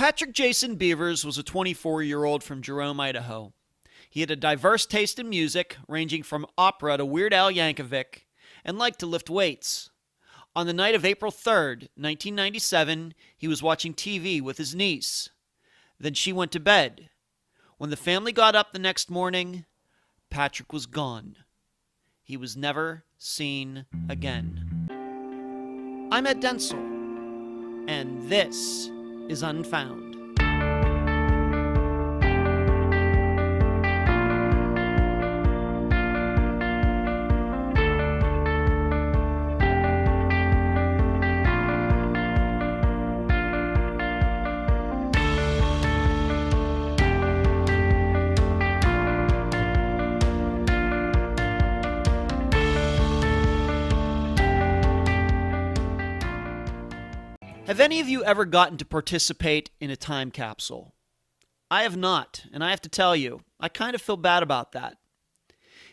Patrick Jason Beavers was a 24-year-old from Jerome, Idaho. He had a diverse taste in music, ranging from opera to Weird Al Yankovic, and liked to lift weights. On the night of April 3rd, 1997, he was watching TV with his niece. Then she went to bed. When the family got up the next morning, Patrick was gone. He was never seen again. I'm Ed Denzel, and this is Unfound. Have any of you ever gotten to participate in a time capsule? I have not, and I have to tell you, I kind of feel bad about that.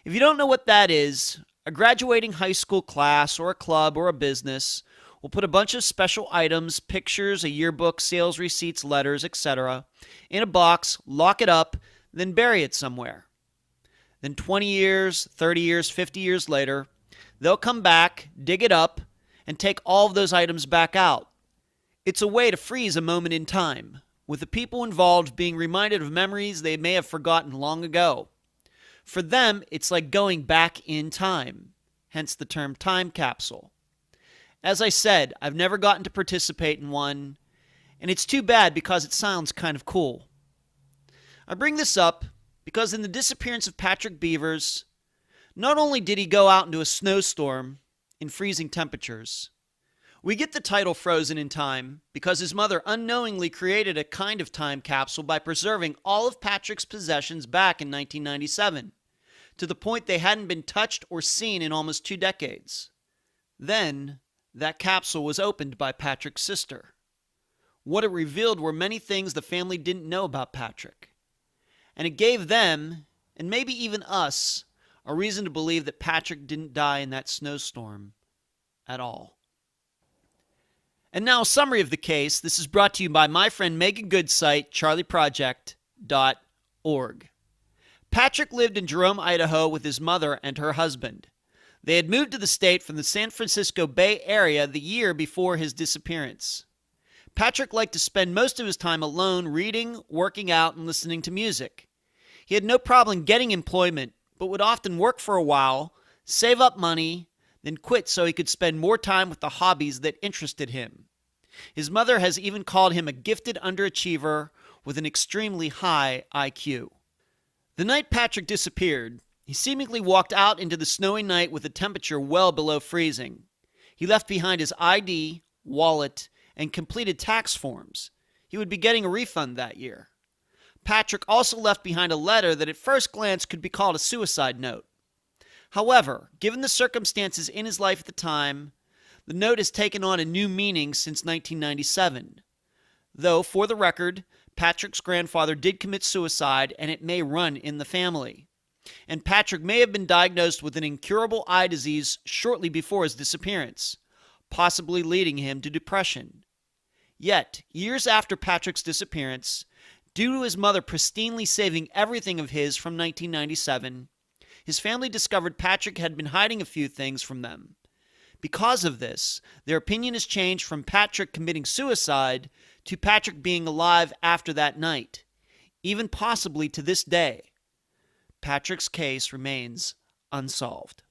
If you don't know what that is, a graduating high school class or a club or a business will put a bunch of special items, pictures, a yearbook, sales receipts, letters, etc. in a box, lock it up, then bury it somewhere. Then 20 years, 30 years, 50 years later, they'll come back, dig it up, and take all of those items back out. It's a way to freeze a moment in time, with the people involved being reminded of memories they may have forgotten long ago. For them, it's like going back in time, hence the term time capsule. As I said, I've never gotten to participate in one, and it's too bad because it sounds kind of cool. I bring this up because in the disappearance of Patrick Beavers, not only did he go out into a snowstorm in freezing temperatures, we get the title Frozen in Time because his mother unknowingly created a kind of time capsule by preserving all of Patrick's possessions back in 1997, to the point they hadn't been touched or seen in almost 2 decades. Then, that capsule was opened by Patrick's sister. What it revealed were many things the family didn't know about Patrick. And it gave them, and maybe even us, a reason to believe that Patrick didn't die in that snowstorm at all. And now a summary of the case. This is brought to you by my friend Megan Good's site, charleyproject.org. Patrick lived in Jerome, Idaho with his mother and her husband. They had moved to the state from the San Francisco Bay Area the year before his disappearance. Patrick liked to spend most of his time alone reading, working out, and listening to music. He had no problem getting employment, but would often work for a while, save up money, then quit so he could spend more time with the hobbies that interested him. His mother has even called him a gifted underachiever with an extremely high IQ. The night Patrick disappeared, he seemingly walked out into the snowy night with a temperature well below freezing. He left behind his ID, wallet, and completed tax forms. He would be getting a refund that year. Patrick also left behind a letter that at first glance could be called a suicide note. However, given the circumstances in his life at the time, the note has taken on a new meaning since 1997. Though, for the record, Patrick's grandfather did commit suicide and it may run in the family. And Patrick may have been diagnosed with an incurable eye disease shortly before his disappearance, possibly leading him to depression. Yet, years after Patrick's disappearance, due to his mother pristinely saving everything of his from 1997, his family discovered Patrick had been hiding a few things from them. Because of this, their opinion has changed from Patrick committing suicide to Patrick being alive after that night, even possibly to this day. Patrick's case remains unsolved.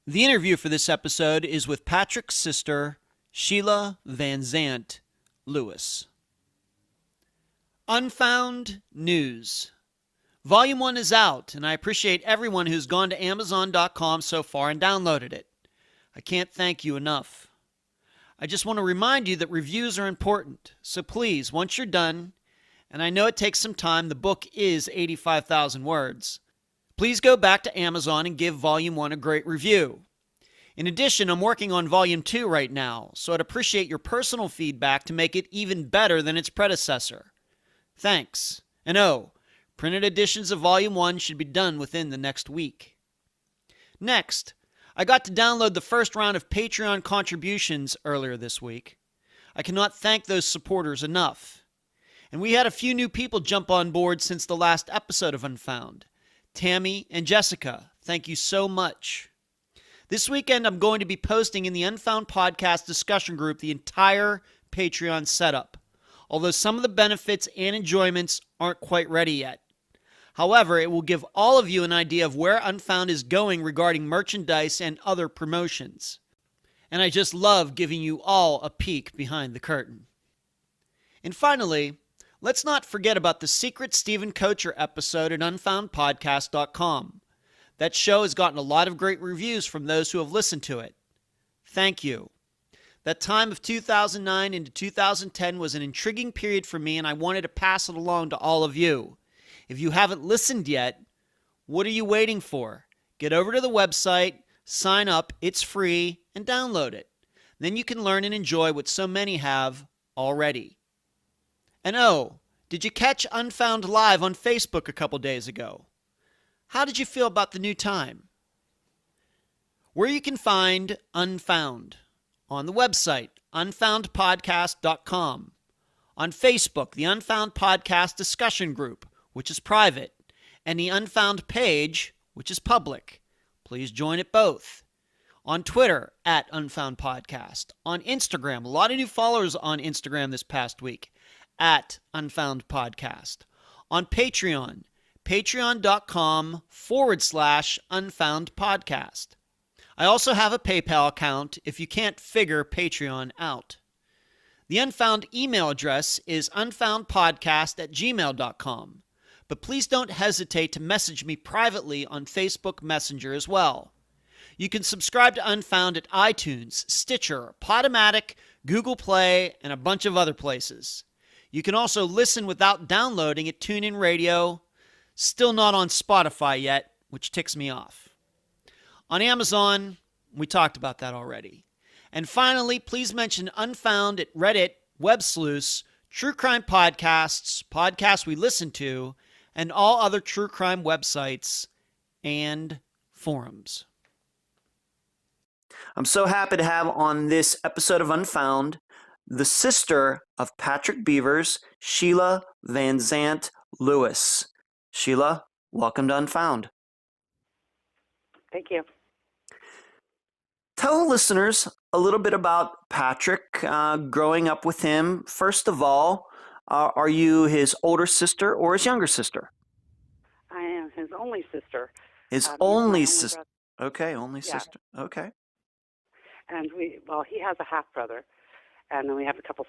The interview for this episode is with Patrick's sister, Sheila Van Zant Lewis. Unfound News. Volume 1 is out, and I appreciate everyone who's gone to Amazon.com so far and downloaded it. I can't thank you enough. I just want to remind you that reviews are important, so please, once you're done, and I know it takes some time, the book is 85,000 words, please go back to Amazon and give Volume 1 a great review. In addition, I'm working on Volume 2 right now, so I'd appreciate your personal feedback to make it even better than its predecessor. Thanks. And printed editions of Volume 1 should be done within the next week. Next, I got to download the first round of Patreon contributions earlier this week. I cannot thank those supporters enough. And we had a few new people jump on board since the last episode of Unfound. Tammy and Jessica, thank you so much. This weekend, I'm going to be posting in the Unfound Podcast discussion group the entire Patreon setup, although some of the benefits and enjoyments aren't quite ready yet. However, it will give all of you an idea of where Unfound is going regarding merchandise and other promotions. And I just love giving you all a peek behind the curtain. And finally, let's not forget about the Secret Stephen Kocher episode at unfoundpodcast.com. That show has gotten a lot of great reviews from those who have listened to it. Thank you. That time of 2009 into 2010 was an intriguing period for me, and I wanted to pass it along to all of you. If you haven't listened yet, what are you waiting for? Get over to the website, sign up, it's free, and download it. Then you can learn and enjoy what so many have already. And oh, did you catch Unfound Live on Facebook a couple days ago? How did you feel about the new time? Where you can find Unfound. On the website, unfoundpodcast.com. On Facebook, the Unfound Podcast discussion group, which is private, and the Unfound page, which is public. Please join it both. On Twitter, at Unfound Podcast. On Instagram, a lot of new followers on Instagram this past week, at Unfound Podcast. On Patreon, patreon.com/Unfound Podcast. I also have a PayPal account if you can't figure Patreon out. The Unfound email address is unfoundpodcast@gmail.com, but please don't hesitate to message me privately on Facebook Messenger as well. You can subscribe to Unfound at iTunes, Stitcher, Podomatic, Google Play, and a bunch of other places. You can also listen without downloading at TuneIn Radio. Still not on Spotify yet, which ticks me off. On Amazon, we talked about that already. And finally, please mention Unfound at Reddit, Websleuths, True Crime Podcasts, podcasts we listen to, and all other true crime websites and forums. I'm so happy to have on this episode of Unfound the sister of Patrick Beavers, Sheila Van Zant Lewis. Sheila, welcome to Unfound. Thank you. Tell listeners a little bit about Patrick, growing up with him. First of all, are you his older sister or his younger sister? I am his only sister. His only sister. Okay, only sister. Okay. And he has a half brother, and then we have a couple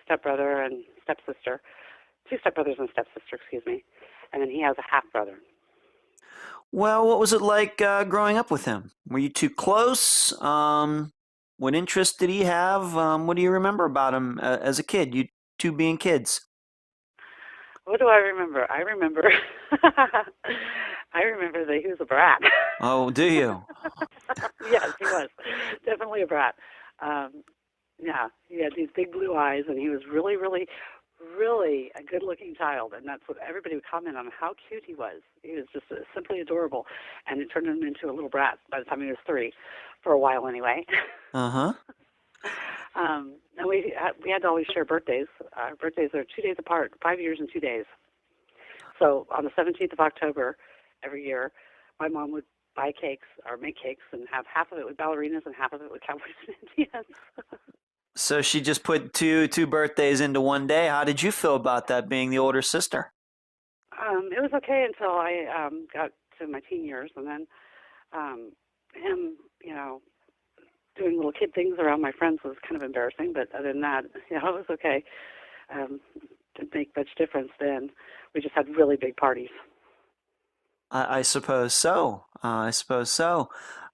stepbrother and stepsister, 2 stepbrothers and stepsister, excuse me, and then he has a half brother. Well, what was it like growing up with him? Were you too close? What interest did he have? What do you remember about him as a kid? You two being kids. What do I remember? I remember that he was a brat. Oh, do you? Yes, he was. Definitely a brat. Yeah, he had these big blue eyes, and he was really, really, really a good-looking child, and that's what everybody would comment on, how cute he was. He was just simply adorable, and it turned him into a little brat by the time he was 3, for a while anyway. Uh-huh. And we had to always share birthdays. Our birthdays are 2 days apart, 5 years and 2 days. So on the 17th of October every year, my mom would buy cakes or make cakes and have half of it with ballerinas and half of it with cowboys and Indians. So she just put two birthdays into one day. How did you feel about that, being the older sister? It was okay until I got to my teen years, and then him, doing little kid things around my friends was kind of embarrassing. But other than that, it was okay. Didn't make much difference then. We just had really big parties. I suppose so.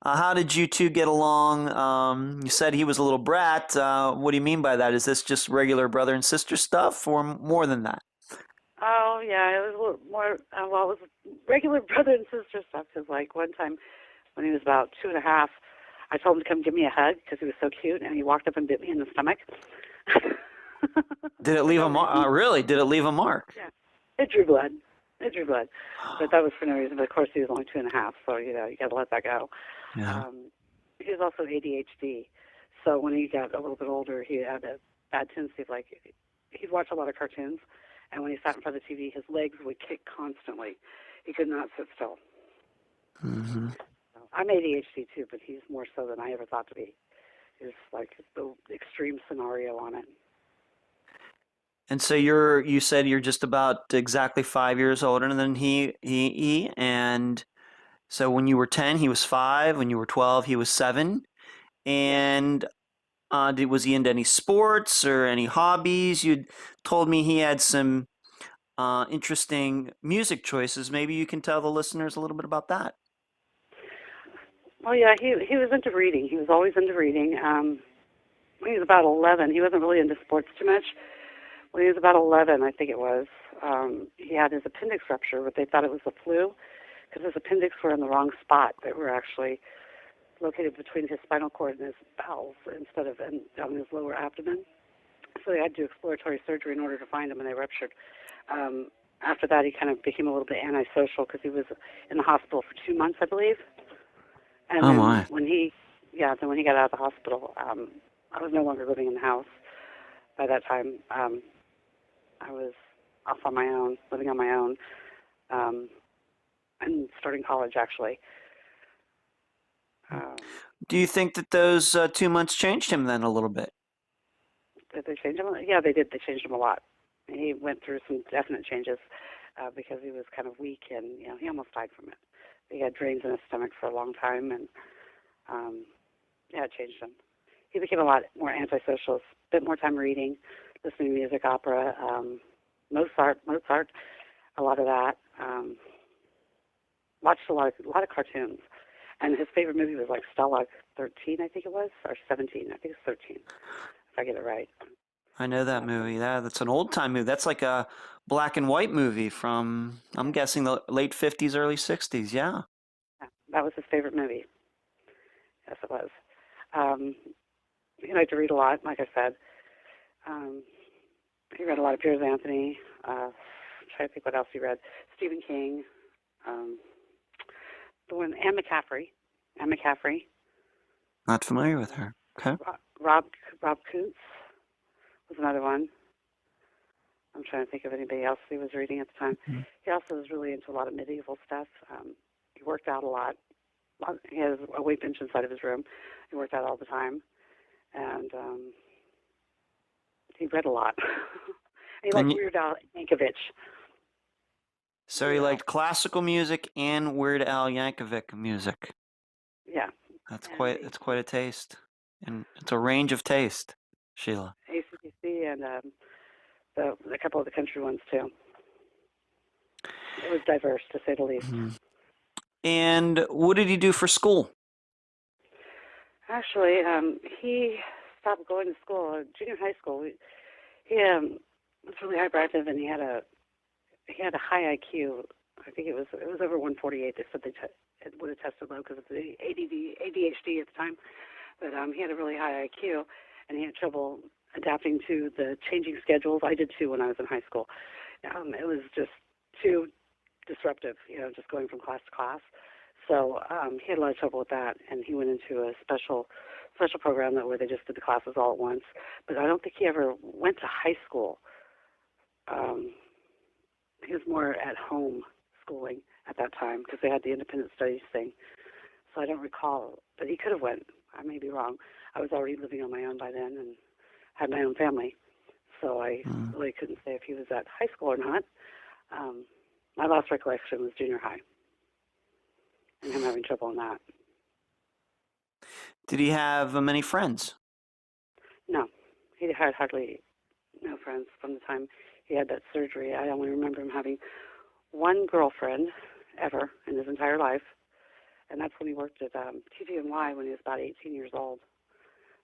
How did you two get along? You said he was a little brat. What do you mean by that? Is this just regular brother and sister stuff, or more than that? Oh, yeah, it was a little more, it was regular brother and sister stuff, because, one time when he was about 2.5, I told him to come give me a hug because he was so cute, and he walked up and bit me in the stomach. Did it leave a mark? Really? Did it leave a mark? Yeah. It drew blood. But that was for no reason. But, of course, he was only 2.5, so, you got to let that go. Yeah. He was also ADHD. So when he got a little bit older, he had a bad tendency of, he'd watch a lot of cartoons, And when he sat in front of the TV, his legs would kick constantly. He could not sit still. Mm-hmm. I'm ADHD too, but he's more so than I ever thought to be. It's like the extreme scenario on it. And so you said you're just about exactly 5 years older than he, and so when you were 10, he was 5. When you were 12, he was 7. And was he into any sports or any hobbies? You told me he had some interesting music choices. Maybe you can tell the listeners a little bit about that. Oh yeah, he was into reading. He was always into reading. When he was about 11, he wasn't really into sports too much. When he was about 11, I think it was, he had his appendix rupture, but they thought it was the flu because his appendix were in the wrong spot. They were actually located between his spinal cord and his bowels instead of on his lower abdomen. So they had to do exploratory surgery in order to find them, and they ruptured. After that, he kind of became a little bit antisocial because he was in the hospital for 2 months, I believe. And Oh then my! when he got out of the hospital, I was no longer living in the house. By that time, I was off on my own, living on my own, and starting college, actually. Do you think that those 2 months changed him then a little bit? Did they change him? Yeah, they did. They changed him a lot. He went through some definite changes because he was kind of weak, and he almost died from it. He had drains in his stomach for a long time, and it changed him. He became a lot more antisocial, spent more time reading, listening to music, opera, Mozart, a lot of that. Watched a lot of cartoons, and his favorite movie was like Stella 13, I think it was, or 17. I think it's 13, if I get it right. I know that movie. That's an old time movie. That's like a black and white movie from, I'm guessing, the late 50s, early 60s. Yeah. That was his favorite movie. Yes, it was. He liked to read a lot, like I said. He read a lot of Piers Anthony. I'm trying to think what else he read. Stephen King. The one, Anne McCaffrey. Not familiar with her. Okay. Rob Kuntz was another one. I'm trying to think of anybody else he was reading at the time. Mm-hmm. He also was really into a lot of medieval stuff. He worked out a lot. He has a weight bench inside of his room. He worked out all the time. And he read a lot. He liked Weird Al Yankovic. So he liked classical music and Weird Al Yankovic music. Yeah. That's quite a taste. And it's a range of taste, Sheila. AC/DC and a couple of the country ones too. It was diverse, to say the least. Mm-hmm. And what did he do for school? Actually, he stopped going to school, junior high school. He was really hyperactive, and he had a high IQ. I think it was over 148. They said it would have tested low because of the ADHD at the time. But he had a really high IQ, and he had trouble adapting to the changing schedules. I did too when I was in high school. It was just too disruptive, just going from class to class. So he had a lot of trouble with that, and he went into a special program where they just did the classes all at once. But I don't think he ever went to high school. He was more at home schooling at that time because they had the independent studies thing. So I don't recall, but he could have went. I may be wrong. I was already living on my own by then and had my own family, so I really couldn't say if he was at high school or not. My last recollection was junior high, and him having trouble in that. Did he have many friends? No, he had hardly no friends from the time he had that surgery. I only remember him having one girlfriend ever in his entire life, and that's when he worked at TVNY when he was about 18 years old.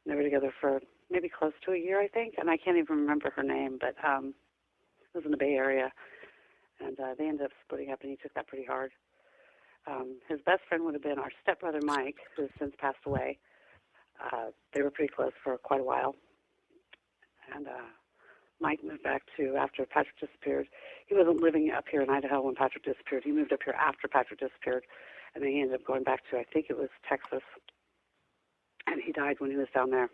And they were together for maybe close to a year, I think, and I can't even remember her name, but it was in the Bay Area, and they ended up splitting up, and he took that pretty hard. His best friend would have been our stepbrother Mike, who has since passed away. They were pretty close for quite a while, and Mike moved back after Patrick disappeared. He wasn't living up here in Idaho when Patrick disappeared. He moved up here after Patrick disappeared, and then he ended up going back to, I think it was Texas, and he died when he was down there.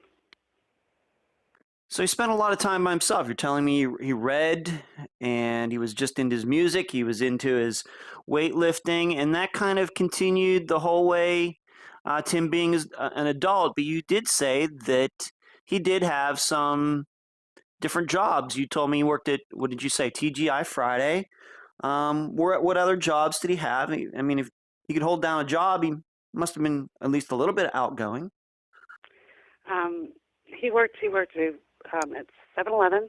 So he spent a lot of time by himself. You're telling me he read, and he was just into his music. He was into his weightlifting, and that kind of continued the whole way to him being an adult. But you did say that he did have some different jobs. You told me he worked at, what did you say, TGI Friday. What other jobs did he have? I mean, if he could hold down a job, he must have been at least a little bit outgoing. He worked at 7-Eleven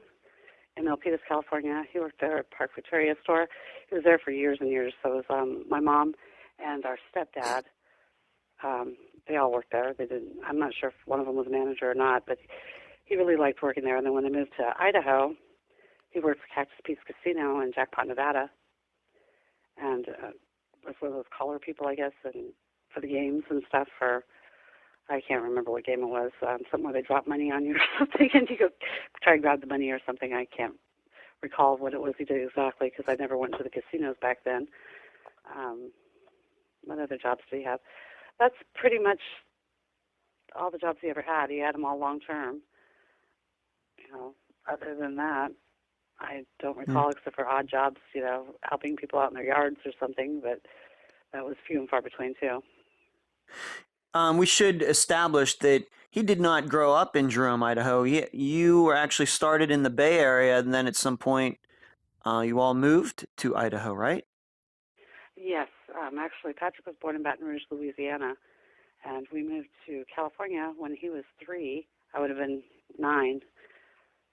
in Milpitas, California. He worked there at Park Victoria store. He was there for years and years. So it was my mom and our stepdad. They all worked there. They didn't. I'm not sure if one of them was a manager or not, but he really liked working there. And then when they moved to Idaho, he worked for Cactus Peaks Casino in Jackpot, Nevada, and was one of those caller people, I guess, and for the games and stuff. For I can't remember what game it was. Something where they drop money on you or something, and you go try and grab the money or something. I can't recall what it was he did exactly because I never went to the casinos back then. What other jobs did he have? That's pretty much all the jobs he ever had. He had them all long term. Other than that, I don't recall except for odd jobs, helping people out in their yards or something, but that was few and far between too. We should establish that he did not grow up in Jerome, Idaho. You were actually started in the Bay Area, and then at some point you all moved to Idaho, right? Yes. Actually, Patrick was born in Baton Rouge, Louisiana, and we moved to California when he was 3. I would have been 9,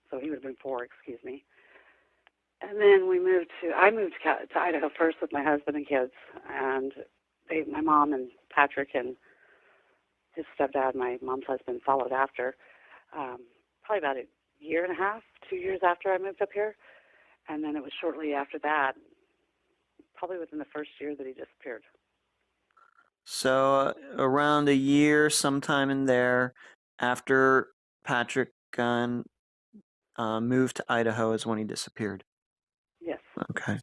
so he would have been 4, excuse me. And then I moved to Idaho first with my husband and kids, and my mom and Patrick and his stepdad, my mom's husband, followed after, probably about a year and a half, 2 years after I moved up here. And then it was shortly after that, probably within the first year, that he disappeared. So around a year, sometime in there, after Patrick moved to Idaho is when he disappeared. Yes. Okay.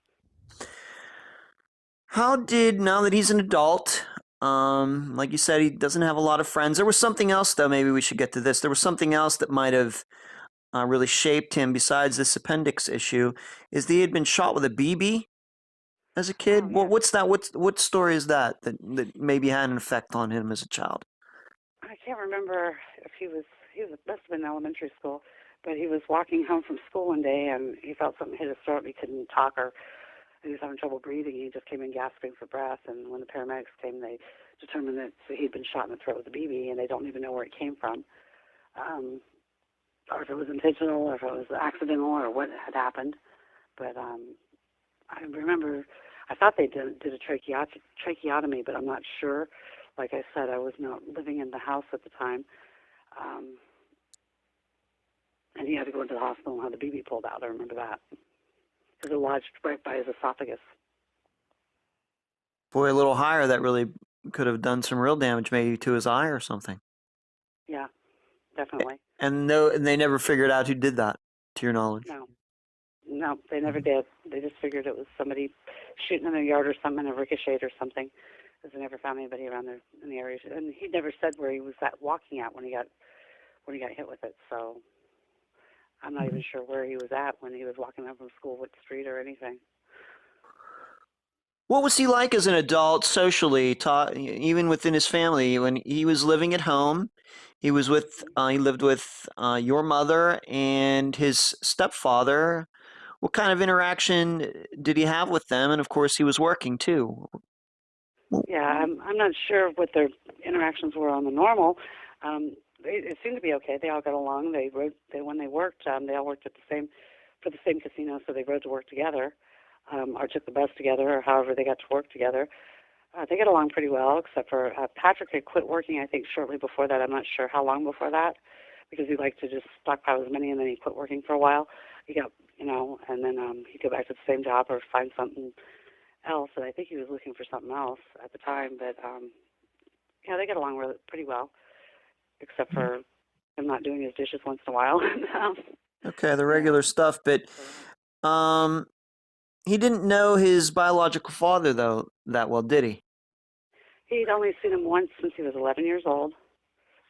Now that he's an adult, like you said, he doesn't have a lot of friends. There was something else, though, maybe we should get to this. There was something else that might have really shaped him besides this appendix issue, is that he had been shot with a BB as a kid. Oh, yes. What's that? What story is that maybe had an effect on him as a child? I can't remember if he must have been in elementary school, but he was walking home from school one day and he felt something hit his throat. He couldn't talk, or he was having trouble breathing. He just came in gasping for breath, and when the paramedics came, they determined that he'd been shot in the throat with a BB, and they don't even know where it came from, or if it was intentional, or if it was accidental, or what had happened. But I remember, I thought they did a tracheotomy, but I'm not sure. Like I said, I was not living in the house at the time, and he had to go into the hospital and have the BB pulled out. I remember that, because it lodged right by his esophagus. Boy, a little higher, that really could have done some real damage, maybe to his eye or something. Yeah, definitely. And they never figured out who did that, to your knowledge. No, they never did. They just figured it was somebody shooting in their yard or something, a ricochet or something, because they never found anybody around there in the area. And he never said where he was walking at when he got hit with it. So I'm not even sure where he was at when he was walking home from school, what street or anything. What was he like as an adult socially, even within his family? When he was living at home, he lived with your mother and his stepfather. What kind of interaction did he have with them? And of course, he was working too. Yeah, I'm not sure what their interactions were on the normal. It seemed to be okay. They all got along. When they worked, they all worked for the same casino, so they rode to work together, or took the bus together, or however they got to work together. They got along pretty well, except for Patrick had quit working, I think, shortly before that. I'm not sure how long before that, because he liked to just stockpile his money, and then he quit working for a while. He got, and then he'd go back to the same job or find something else. And I think he was looking for something else at the time. But they got along pretty well, except for him not doing his dishes once in a while. Okay, the regular stuff. But he didn't know his biological father, though, that well, did he? He'd only seen him once since he was 11 years old.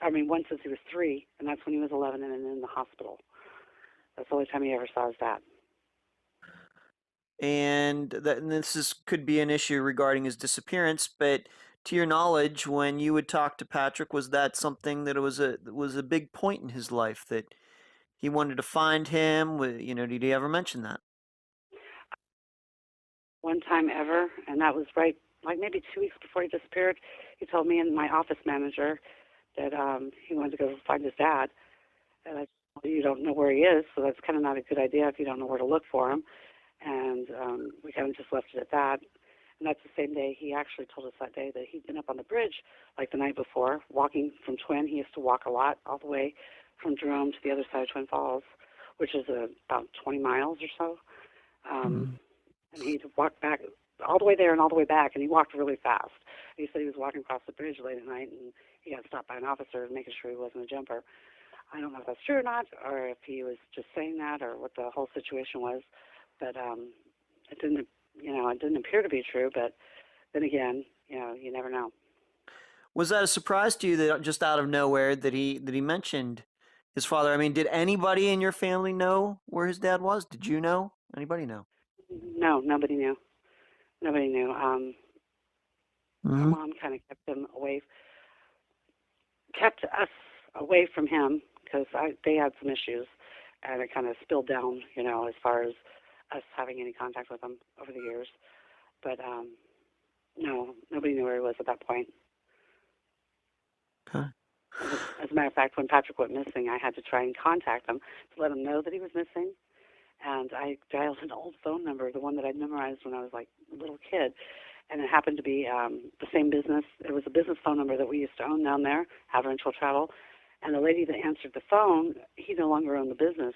Once since he was 3, and that's when he was 11 and in the hospital. That's the only time he ever saw his dad. and could be an issue regarding his disappearance. But to your knowledge, when you would talk to Patrick, was that something that was a big point in his life that he wanted to find him? You know, did he ever mention that? One time ever, and that was right, like maybe 2 weeks before he disappeared. He told me and my office manager that he wanted to go find his dad. And I told him, you don't know where he is, so that's kind of not a good idea if you don't know where to look for him. And we kind of just left it at that. And that's the same day he actually told us that day that he'd been up on the bridge like the night before, walking from Twin. He used to walk a lot all the way from Jerome to the other side of Twin Falls, which is about 20 miles or so. Mm. And he'd walk back all the way there and all the way back, and he walked really fast. He said he was walking across the bridge late at night, and he got stopped by an officer making sure he wasn't a jumper. I don't know if that's true or not, or if he was just saying that, or what the whole situation was. But it didn't, it didn't appear to be true. But then again, you never know. Was that a surprise to you that just out of nowhere that he mentioned his father? I mean, did anybody in your family know where his dad was? Did you know? Anybody know? No, nobody knew. Nobody knew. Our Mm-hmm. mom kind of kept us away from him because they had some issues, and it kind of spilled down, as far as us having any contact with him over the years. But no, nobody knew where he was at that point. Okay. As a matter of fact, when Patrick went missing, I had to try and contact him to let him know that he was missing. And I dialed an old phone number, the one that I'd memorized when I was like a little kid. And it happened to be the same business. It was a business phone number that we used to own down there, Haverinsville Travel. And the lady that answered the phone, he no longer owned the business,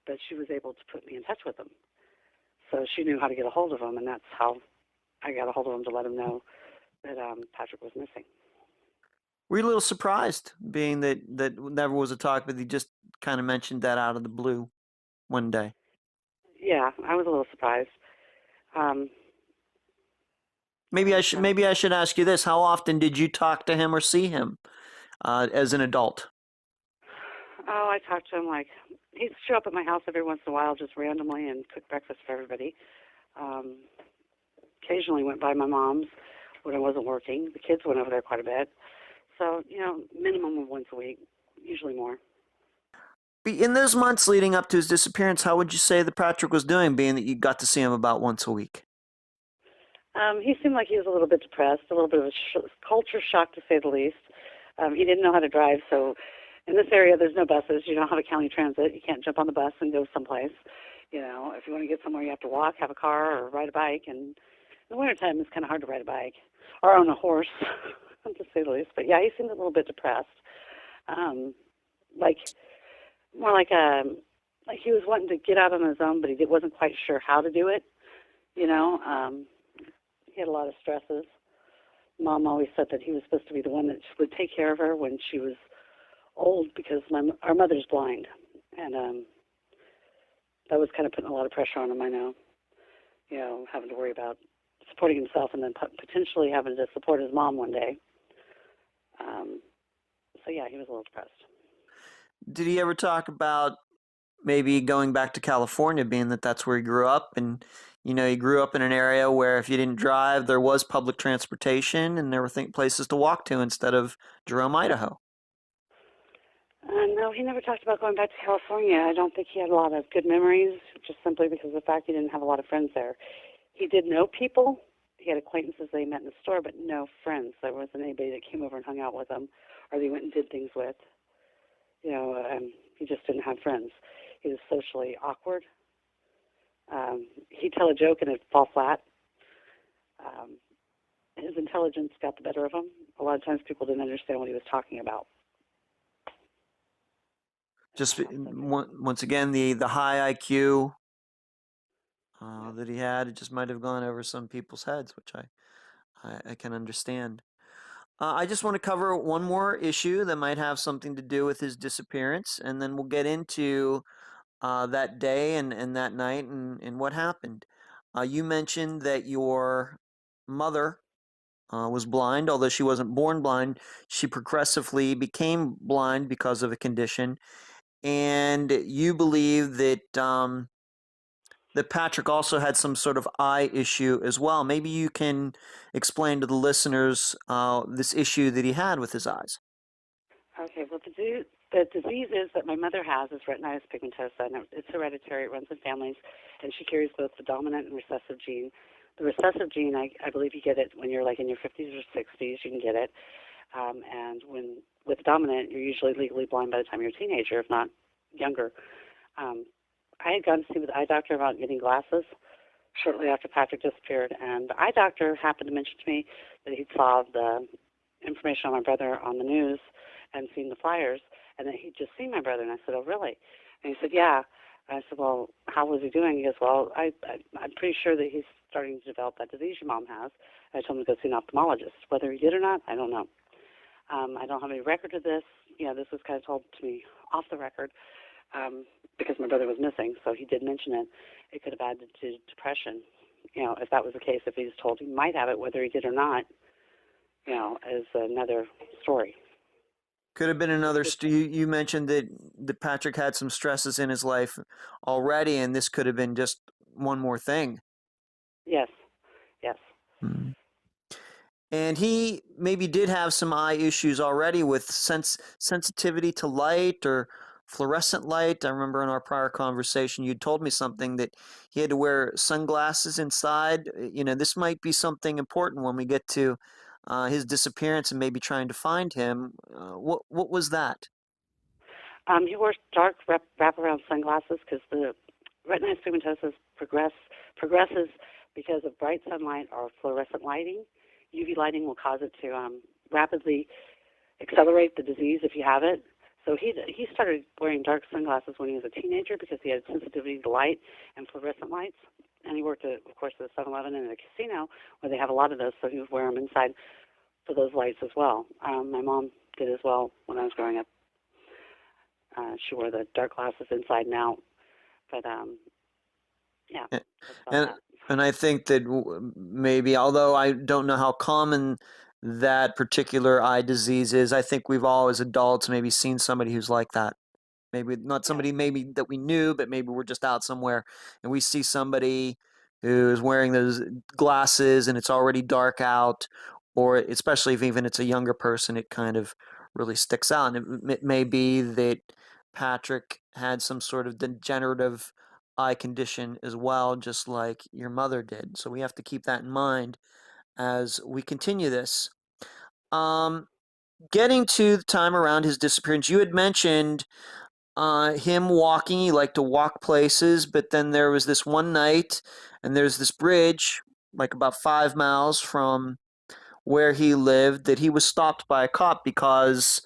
but she was able to put me in touch with him. So she knew how to get a hold of him, and that's how I got a hold of him to let him know that Patrick was missing. Were you a little surprised, being that never was a talk, but he just kind of mentioned that out of the blue one day? Yeah, I was a little surprised. Um, Maybe I should ask you this: how often did you talk to him or see him as an adult? Oh, I talked to him like he'd show up at my house every once in a while, just randomly, and cook breakfast for everybody. Um, Occasionally went by my mom's when I wasn't working. The kids went over there quite a bit. So, minimum of once a week, usually more. In those months leading up to his disappearance, how would you say that Patrick was doing, being that you got to see him about once a week? He seemed like he was a little bit depressed, a little bit of a culture shock to say the least. He didn't know how to drive, so in this area there's no buses. You don't have a county transit. You can't jump on the bus and go someplace. If you want to get somewhere, you have to walk, have a car, or ride a bike. And in the wintertime, it's kind of hard to ride a bike or on a horse, to say the least. But yeah, he seemed a little bit depressed. Like more like he was wanting to get out on his own, but he wasn't quite sure how to do it. He had a lot of stresses. Mom always said that he was supposed to be the one that would take care of her when she was old because our mother's blind, and that was kind of putting a lot of pressure on him. I know, having to worry about supporting himself and then potentially having to support his mom one day. So yeah, he was a little depressed. Did he ever talk about maybe going back to California, being that that's where he grew up, and he grew up in an area where if you didn't drive, there was public transportation and there were places to walk to instead of Jerome, Idaho? No, he never talked about going back to California. I don't think he had a lot of good memories, just simply because of the fact he didn't have a lot of friends there. He did know people. He had acquaintances that he met in the store, but no friends. There wasn't anybody that came over and hung out with him or they went and did things with. He just didn't have friends. He was socially awkward. He'd tell a joke and it'd fall flat. His intelligence got the better of him. A lot of times people didn't understand what he was talking about. Just once again, the high IQ that he had, it just might have gone over some people's heads, which I can understand. I just want to cover one more issue that might have something to do with his disappearance, and then we'll get into that day and that night and what happened. You mentioned that your mother was blind, although she wasn't born blind. She progressively became blind because of a condition, and you believe that that Patrick also had some sort of eye issue as well. Maybe you can explain to the listeners this issue that he had with his eyes. Okay, well, the disease is that my mother has is retinitis pigmentosa, and it's hereditary. It runs in families, and she carries both the dominant and recessive gene. The recessive gene, I believe you get it when you're like in your 50s or 60s. You can get it, and with dominant, you're usually legally blind by the time you're a teenager, if not younger. I had gone to see the eye doctor about getting glasses shortly after Patrick disappeared, and the eye doctor happened to mention to me that he'd saw the information on my brother on the news and seen the flyers, and that he'd just seen my brother. And I said, "Oh, really?" And he said, "Yeah." And I said, "Well, how was he doing?" He goes, "Well, I'm pretty sure that he's starting to develop that disease your mom has." And I told him to go see an ophthalmologist. Whether he did or not, I don't know. I don't have any record of this. This was kind of told to me off the record because my brother was missing, so he did mention it. It could have added to depression. If that was the case, if he was told he might have it, whether he did or not, is another story. Could have been another. You mentioned that Patrick had some stresses in his life already, and this could have been just one more thing. Yes. Hmm. And he maybe did have some eye issues already with sensitivity to light or fluorescent light. I remember in our prior conversation you told me something that he had to wear sunglasses inside. This might be something important when we get to his disappearance and maybe trying to find him. What was that? He wore dark wraparound sunglasses because the retinitis pigmentosa progresses because of bright sunlight or fluorescent lighting. UV lighting will cause it to rapidly accelerate the disease if you have it. So he started wearing dark sunglasses when he was a teenager because he had sensitivity to light and fluorescent lights. And he worked, of course, at a 7-Eleven and a casino where they have a lot of those, so he would wear them inside for those lights as well. My mom did as well when I was growing up. She wore the dark glasses inside and out. But, yeah, that's about that. And I think that maybe, although I don't know how common that particular eye disease is, I think we've all, as adults, maybe seen somebody who's like that. Maybe not somebody maybe that we knew, but maybe we're just out somewhere and we see somebody who is wearing those glasses and it's already dark out, or especially if even it's a younger person, it kind of really sticks out. And it may be that Patrick had some sort of degenerative eye condition as well, just like your mother did. So we have to keep that in mind as we continue this. Getting to the time around his disappearance, you had mentioned him walking. He liked to walk places, but then there was this one night, and there's this bridge, like about 5 miles from where he lived, that he was stopped by a cop because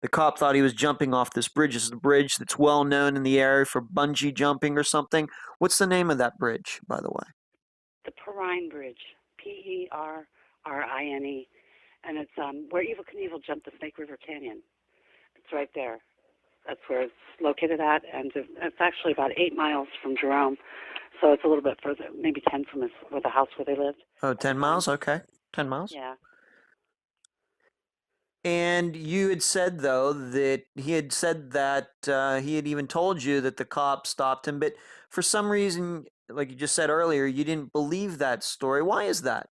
the cop thought he was jumping off this bridge. This is a bridge that's well known in the area for bungee jumping or something. What's the name of that bridge, by the way? The Perrine Bridge, Perrine, and it's where Evel Knievel jumped the Snake River Canyon. It's right there. That's where it's located at, and it's actually about 8 miles from Jerome, so it's a little bit further, maybe 10 from the house where they lived. Oh, 10 miles? Okay. 10 miles? Yeah. And you had said, though, that he had said that he had even told you that the cop stopped him, but for some reason, like you just said earlier, you didn't believe that story. Why is that?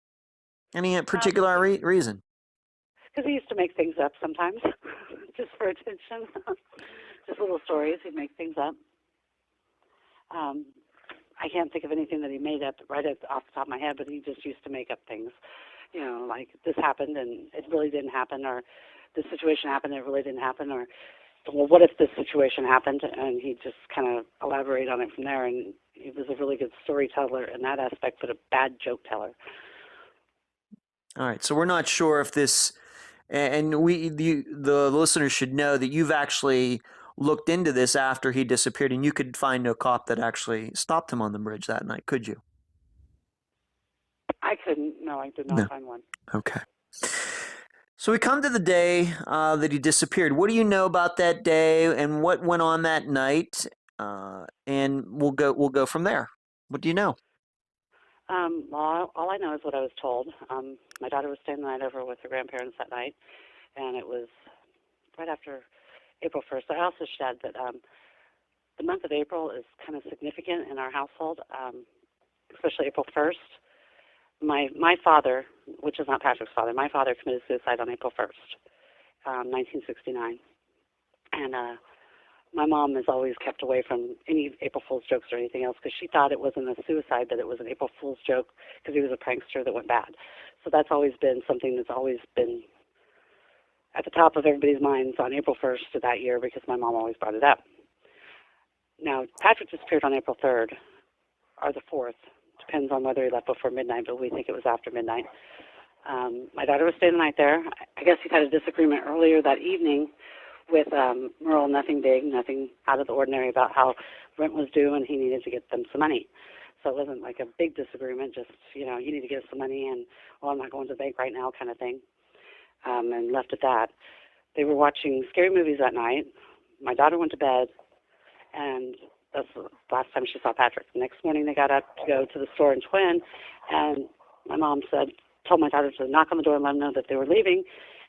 Any particular reason? Because he used to make things up sometimes, just for attention. Just little stories. He'd make things up. I can't think of anything that he made up right off the top of my head, but he just used to make up things. Like this happened and it really didn't happen, or this situation happened and it really didn't happen, or, well, what if this situation happened? And he'd just kind of elaborate on it from there. And he was a really good storyteller in that aspect, but a bad joke teller. All right, so we're not sure if this, and the listeners should know that you've actually looked into this after he disappeared, and you could find no cop that actually stopped him on the bridge that night, could you? I couldn't. No, I did not find one. Okay. So we come to the day that he disappeared. What do you know about that day, and what went on that night? And we'll go from there. What do you know? Well, all I know is what I was told. My daughter was staying the night over with her grandparents that night, and it was right after April 1st. I also should add that the month of April is kind of significant in our household, especially April 1st. My father, which is not Patrick's father, my father committed suicide on April 1st, 1969. And my mom has always kept away from any April Fool's jokes or anything else because she thought it wasn't a suicide, but it was an April Fool's joke because he was a prankster that went bad. So that's always been something that's always been at the top of everybody's minds on April 1st of that year because my mom always brought it up. Now, Patrick disappeared on April 3rd or the 4th. Depends on whether he left before midnight, but we think it was after midnight. My daughter was staying the night there. I guess he had a disagreement earlier that evening with Merle, nothing big, nothing out of the ordinary about how rent was due and he needed to get them some money. So it wasn't like a big disagreement, just, you need to get us some money and, well, I'm not going to the bank right now kind of thing, and left at that. They were watching scary movies that night. My daughter went to bed, and that's the last time she saw Patrick. The next morning they got up to go to the store in Twin, and my mom told my daughter to knock on the door and let them know that they were leaving,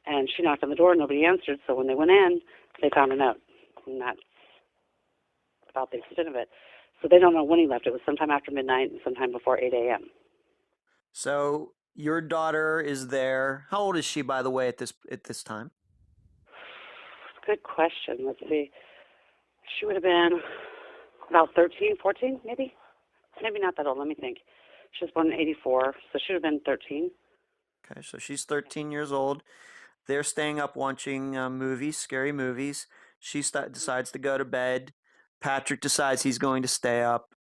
and she knocked on the door and nobody answered, so when they went in, they found a note, and that's about the extent of it. So they don't know when he left. It was sometime after midnight and sometime before 8 a.m. So your daughter is there. How old is she, by the way, at this time? Good question. Let's see. She would have been about 13, 14, maybe? Maybe not that old. Let me think. She was born in 84, so she would have been 13. Okay, so she's 13 years old. They're staying up watching movies, scary movies. She decides to go to bed. Patrick decides he's going to stay up.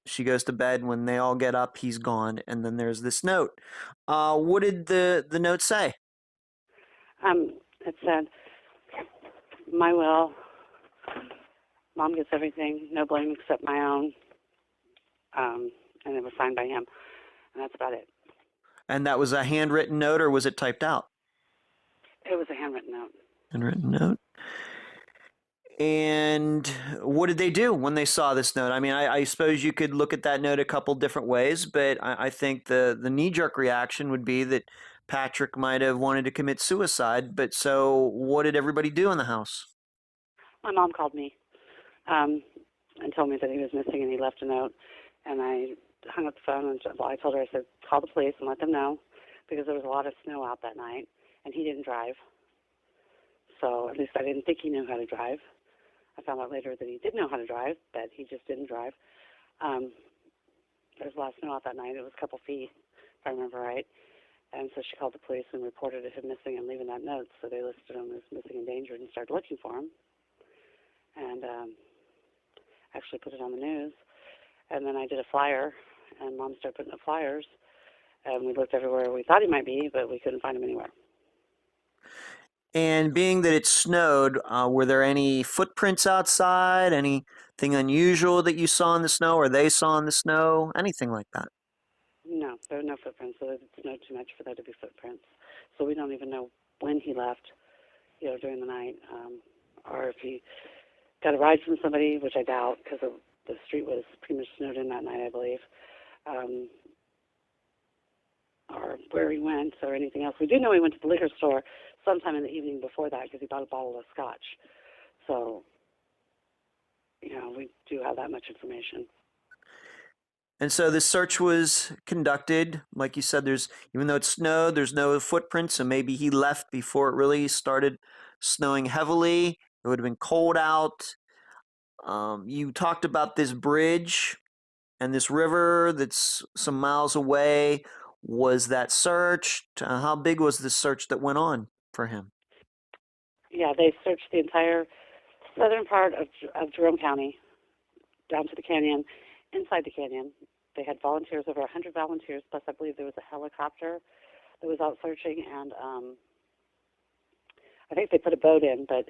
She goes to bed. When they all get up, he's gone. And then there's this note. What did the note say? It said, my will, Mom gets everything, no blame except my own. And it was signed by him. And that's about it. And that was a handwritten note, or was it typed out? It was a handwritten note. Handwritten note. And what did they do when they saw this note? I mean, I suppose you could look at that note a couple different ways, but I think the knee-jerk reaction would be that Patrick might have wanted to commit suicide. But so what did everybody do in the house? My mom called me and told me that he was missing and he left a note. And I hung up the phone and I told her, I said, call the police and let them know because there was a lot of snow out that night and he didn't drive. So at least I didn't think he knew how to drive. I found out later that he did know how to drive, but he just didn't drive. There was a lot of snow out that night. It was a couple feet, if I remember right. And so she called the police and reported him missing and leaving that note. So they listed him as missing and endangered and started looking for him. And actually put it on the news. And then I did a flyer, and Mom started putting up flyers. And we looked everywhere we thought he might be, but we couldn't find him anywhere. And being that it snowed, were there any footprints outside? Anything unusual that you saw in the snow or they saw in the snow? Anything like that? No, there were no footprints. So it snowed too much for there to be footprints. So we don't even know when he left, during the night, or if he got a ride from somebody, which I doubt because the street was pretty much snowed in that night, I believe, or where he went or anything else. We do know he went to the liquor store sometime in the evening before that because he bought a bottle of scotch. So, we do have that much information. And so the search was conducted. Like you said, even though it snowed, there's no footprints, so maybe he left before it really started snowing heavily. It would have been cold out. You talked about this bridge and this river that's some miles away. Was that searched? How big was the search that went on for him? Yeah, they searched the entire southern part of Jerome County, down to the canyon, inside the canyon. They had volunteers, over 100 volunteers, plus I believe there was a helicopter that was out searching, and I think they put a boat in, but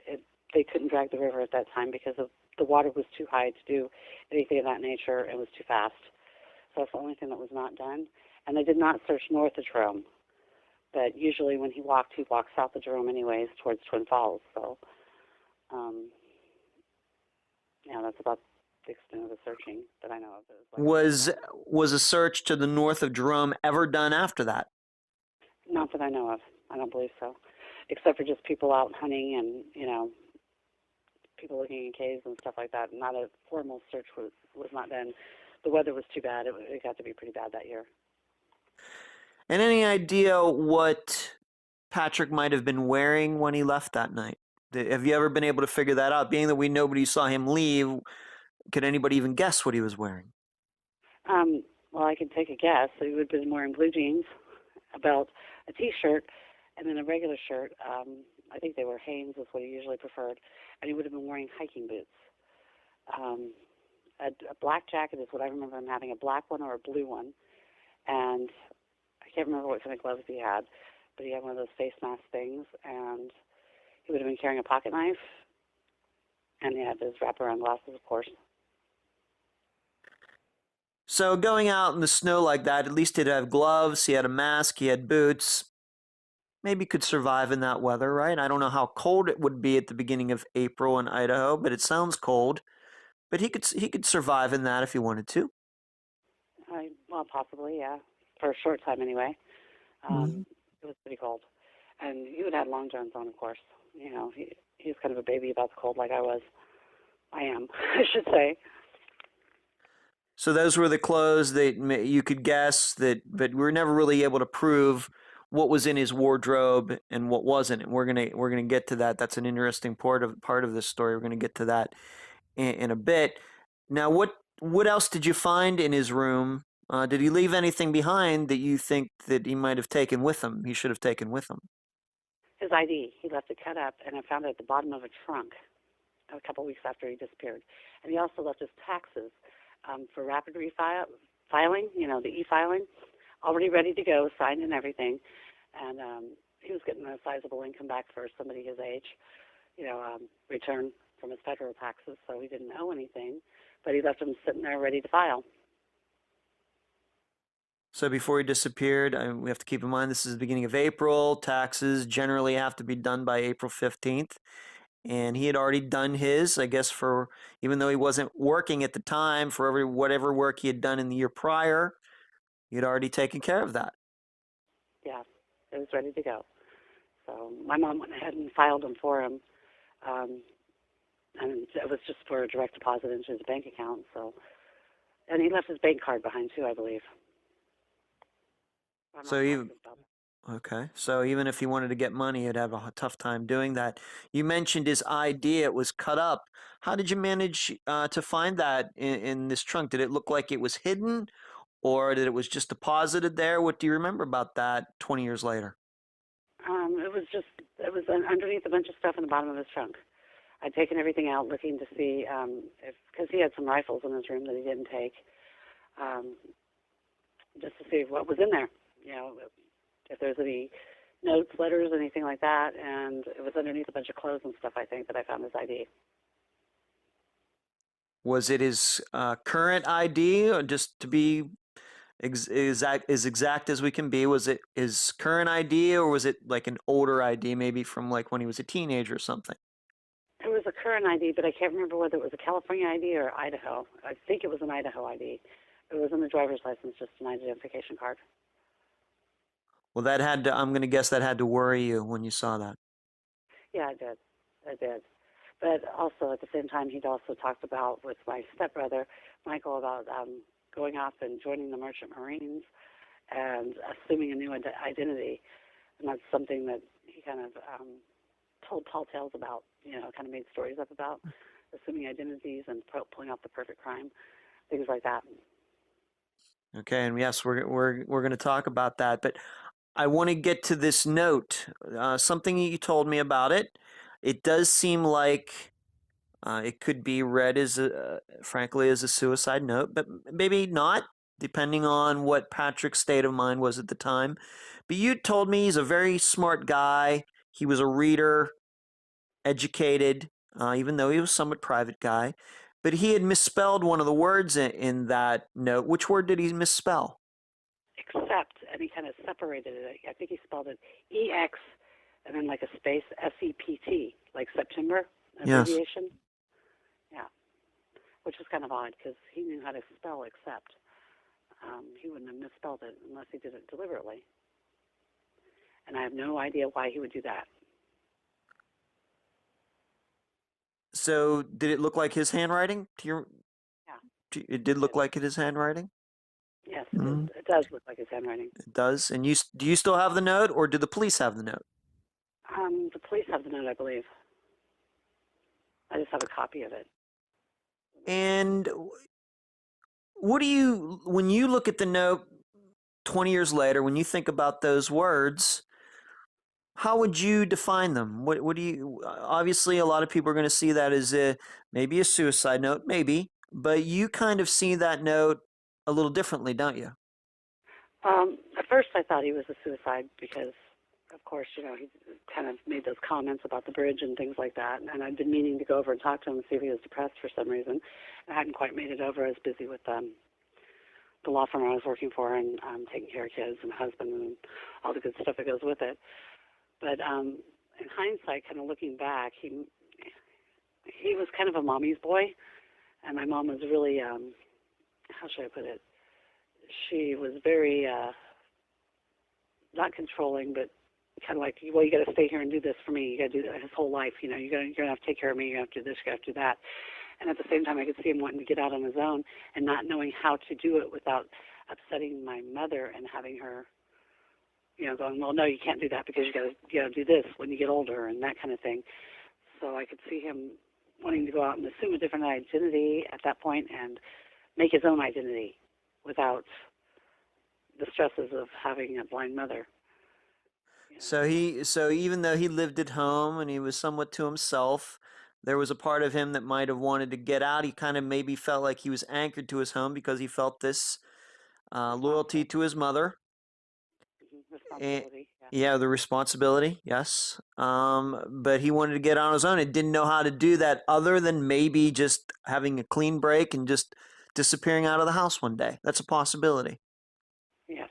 they couldn't drag the river at that time because the water was too high to do anything of that nature. It was too fast. So that's the only thing that was not done. And they did not search north of Jerome. But usually when he walked south of Jerome anyways, towards Twin Falls. So, that's about the extent of the searching that I know of. Was a search to the north of Jerome ever done after that? Not that I know of. I don't believe so. Except for just people out hunting and, people looking in caves and stuff like that. Not a formal search was not done. The weather was too bad. It got to be pretty bad that year. And any idea what Patrick might have been wearing when he left that night? Have you ever been able to figure that out? Being that nobody saw him leave, could anybody even guess what he was wearing? Well, I can take a guess. He would have been wearing blue jeans, a belt, a T-shirt, and then a regular shirt. I think they were Hanes, is what he usually preferred. And he would have been wearing hiking boots. A black jacket is what I remember him having, a black one or a blue one. And I can't remember what kind of gloves he had, but he had one of those face mask things, and he would have been carrying a pocket knife, and he had his wraparound glasses, of course. So going out in the snow like that, at least he'd have gloves, he had a mask, he had boots. Maybe could survive in that weather, right? I don't know how cold it would be at the beginning of April in Idaho, but it sounds cold. But he could survive in that if he wanted to. Well, possibly, yeah, for a short time anyway. Mm-hmm. It was pretty cold, and he would have had long johns on, of course. You know, he was kind of a baby about the cold, like I was. I am, I should say. So those were the clothes that you could guess that, but we were never really able to prove what was in his wardrobe and what wasn't. And we're gonna get to that. That's an interesting part of this story. We're gonna get to that in a bit. Now, what else did you find in his room? Did he leave anything behind that you think that he might have taken with him? He should have taken with him. His ID, he left it cut up, and I found it at the bottom of a trunk a couple weeks after he disappeared. And he also left his taxes for rapid filing, you know, the e-filing, already ready to go, signed and everything. And he was getting a sizable income back for somebody his age, you know, return from his federal taxes, so he didn't owe anything, but he left them sitting there ready to file. So before he disappeared, we have to keep in mind this is the beginning of April. Taxes generally have to be done by April 15th. And he had already done his, I guess, for even though he wasn't working at the time, for whatever work he had done in the year prior, he had already taken care of that. Yeah, it was ready to go. So my mom went ahead and filed them for him, and it was just for a direct deposit into his bank account. So, and he left his bank card behind too, I believe. Okay. So even if he wanted to get money, he'd have a tough time doing that. You mentioned his ID; it was cut up. How did you manage to find that in this trunk? Did it look like it was hidden, or did it was just deposited there? What do you remember about that 20 years later? It was underneath a bunch of stuff in the bottom of his trunk. I'd taken everything out looking to see because he had some rifles in his room that he didn't take, just to see what was in there. You know, if there's any notes, letters, anything like that. And it was underneath a bunch of clothes and stuff, I think, that I found his ID. Was it his current ID, or just to be exact as we can be? Was it his current ID, or was it like an older ID, maybe from like when he was a teenager or something? It was a current ID, but I can't remember whether it was a California ID or Idaho. I think it was an Idaho ID. It wasn't a driver's license, just an identification card. Well, that had to, I'm going to guess that had to worry you when you saw that. Yeah, it did. It did. But also at the same time, he'd also talked about with my stepbrother, Michael, about going off and joining the Merchant Marines and assuming a new identity. And that's something that he kind of told tall tales about, you know, kind of made stories up about, assuming identities and pulling off the perfect crime, things like that. Okay, and yes, we're going to talk about that, but I want to get to this note. Something you told me about it. It does seem like it could be read as, frankly, as a suicide note, but maybe not, depending on what Patrick's state of mind was at the time. But you told me he's a very smart guy. He was a reader, educated, even though he was a somewhat private guy. But he had misspelled one of the words in that note. Which word did he misspell? Except, and he kind of separated it. I think he spelled it EX and then like a space SEPT, like September abbreviation. Yes. Yeah, which was kind of odd because he knew how to spell except. He wouldn't have misspelled it unless he did it deliberately. And I have no idea why he would do that. So did it look like his handwriting? Yeah, It did it look did. like his handwriting? Yes, it is. Mm, It does look like his handwriting. it does. And do you still have the note, or do the police have the note? The police have the note, I believe. I just have a copy of it. And when you look at the note 20 years later, when you think about those words, how would you define them? What do you, obviously a lot of people are going to see that as maybe a suicide note, maybe, but you kind of see that note a little differently, don't you? At first, I thought he was a suicide because, of course, he kind of made those comments about the bridge and things like that. And I'd been meaning to go over and talk to him and see if he was depressed for some reason. I hadn't quite made it over. I was busy with the law firm I was working for and taking care of kids and husband and all the good stuff that goes with it. But in hindsight, kind of looking back, he was kind of a mommy's boy, and my mom was really, how should I put it? She was very not controlling, but kind of like, well, you got to stay here and do this for me. You got to do that his whole life. You're gonna have to take care of me. You have to do this. You have to do that. And at the same time, I could see him wanting to get out on his own and not knowing how to do it without upsetting my mother and having her, going, well, no, you can't do that because you got to do this when you get older and that kind of thing. So I could see him wanting to go out and assume a different identity at that point and make his own identity without the stresses of having a blind mother. So even though he lived at home and he was somewhat to himself, there was a part of him that might have wanted to get out. He kind of maybe felt like he was anchored to his home because he felt this loyalty to his mother. And, Responsibility. Yeah. yeah, the responsibility, yes. But he wanted to get on his own and didn't know how to do that other than maybe just having a clean break and just disappearing out of the house one day. That's a possibility. Yes,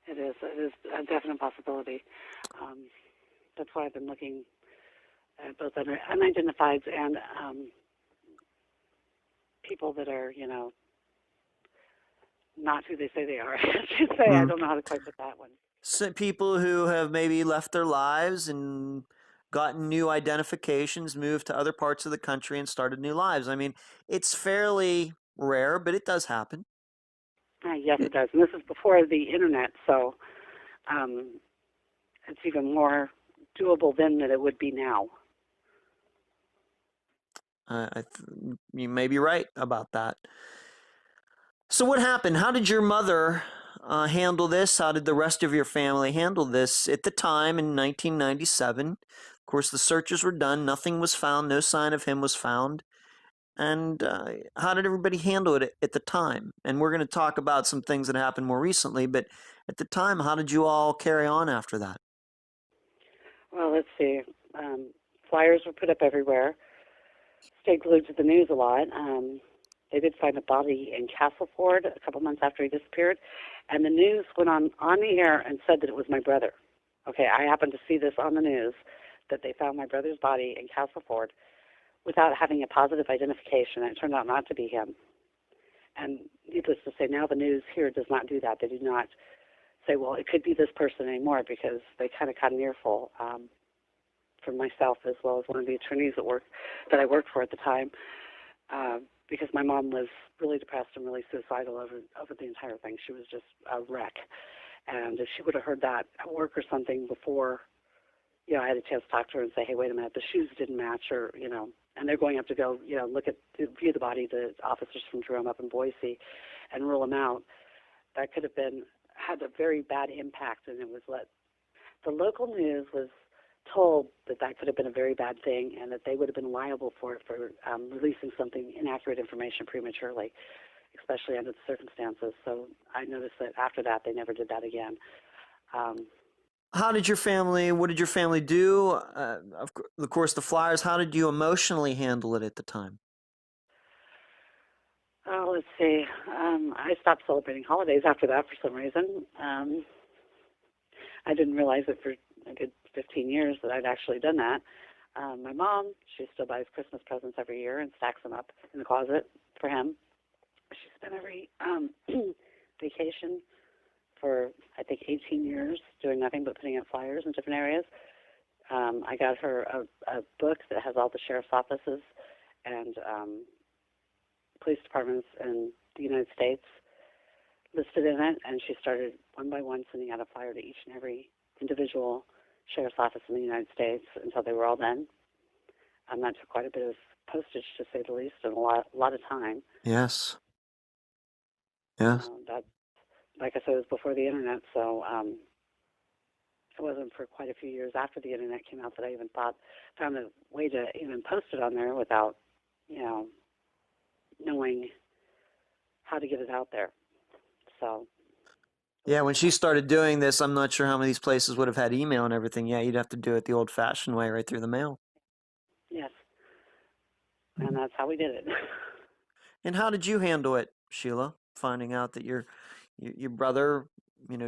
it is. It is a definite possibility. That's why I've been looking at both unidentifieds and people that are, not who they say they are. I should say. I don't know how to quite put that one. So people who have maybe left their lives and gotten new identifications, moved to other parts of the country and started new lives. I mean, it's fairly rare, but it does happen. Yes, it does. And this is before the internet, so it's even more doable then than it would be now. You may be right about that. So what happened? How did your mother handle this? How did the rest of your family handle this at the time in 1997? Of course, the searches were done. Nothing was found. No sign of him was found. And how did everybody handle it at the time? And we're going to talk about some things that happened more recently, but at the time, how did you all carry on after that? Well, let's see. Flyers were put up everywhere. Stayed glued to the news a lot. They did find a body in Castleford a couple months after he disappeared, and the news went on the air and said that it was my brother. Okay, I happened to see this on the news, that they found my brother's body in Castleford without having a positive identification. It turned out not to be him. And needless to say, now the news here does not do that. They do not say, well, it could be this person anymore, because they kind of caught an earful from myself as well as one of the attorneys that I worked for at the time, because my mom was really depressed and really suicidal over the entire thing. She was just a wreck. And if she would have heard that at work or something before, I had a chance to talk to her and say, hey, wait a minute, the shoes didn't match, or, and they're going up to go, view the body, the officers from Jerome up in Boise, and rule him out. That could have had a very bad impact, and the local news was told that could have been a very bad thing, and that they would have been liable for it, for releasing something inaccurate information prematurely, especially under the circumstances. So I noticed that after that, they never did that again. What did your family do? Of course, the flyers, how did you emotionally handle it at the time? Oh, let's see. I stopped celebrating holidays after that for some reason. I didn't realize it for a good 15 years that I'd actually done that. My mom, she still buys Christmas presents every year and stacks them up in the closet for him. She spent every vacation for, I think, 18 years doing nothing but putting up flyers in different areas. I got her a book that has all the sheriff's offices and police departments in the United States listed in it, and she started one by one sending out a flyer to each and every individual sheriff's office in the United States until they were all done. That took quite a bit of postage, to say the least, and a lot of time. Yes. Yes. That, like I said, it was before the internet, so it wasn't for quite a few years after the internet came out that I even found a way to even post it on there without, knowing how to get it out there. So. Yeah, when she started doing this, I'm not sure how many of these places would have had email and everything. Yeah, you'd have to do it the old-fashioned way, right through the mail. Yes. And that's how we did it. And how did you handle it, Sheila, finding out that your brother,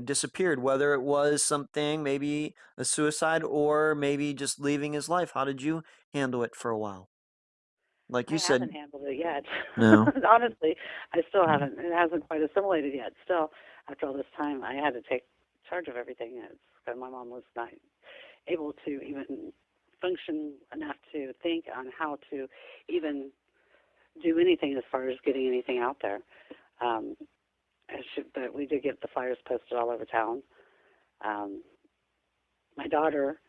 disappeared, whether it was something, maybe a suicide or maybe just leaving his life? How did you handle it for a while? Like you I said, haven't handled it yet. no. Honestly, I still haven't. It hasn't quite assimilated yet. Still, after all this time, I had to take charge of everything. Because my mom was not able to even function enough to think on how to even do anything as far as getting anything out there. But we did get the flyers posted all over town. My daughter,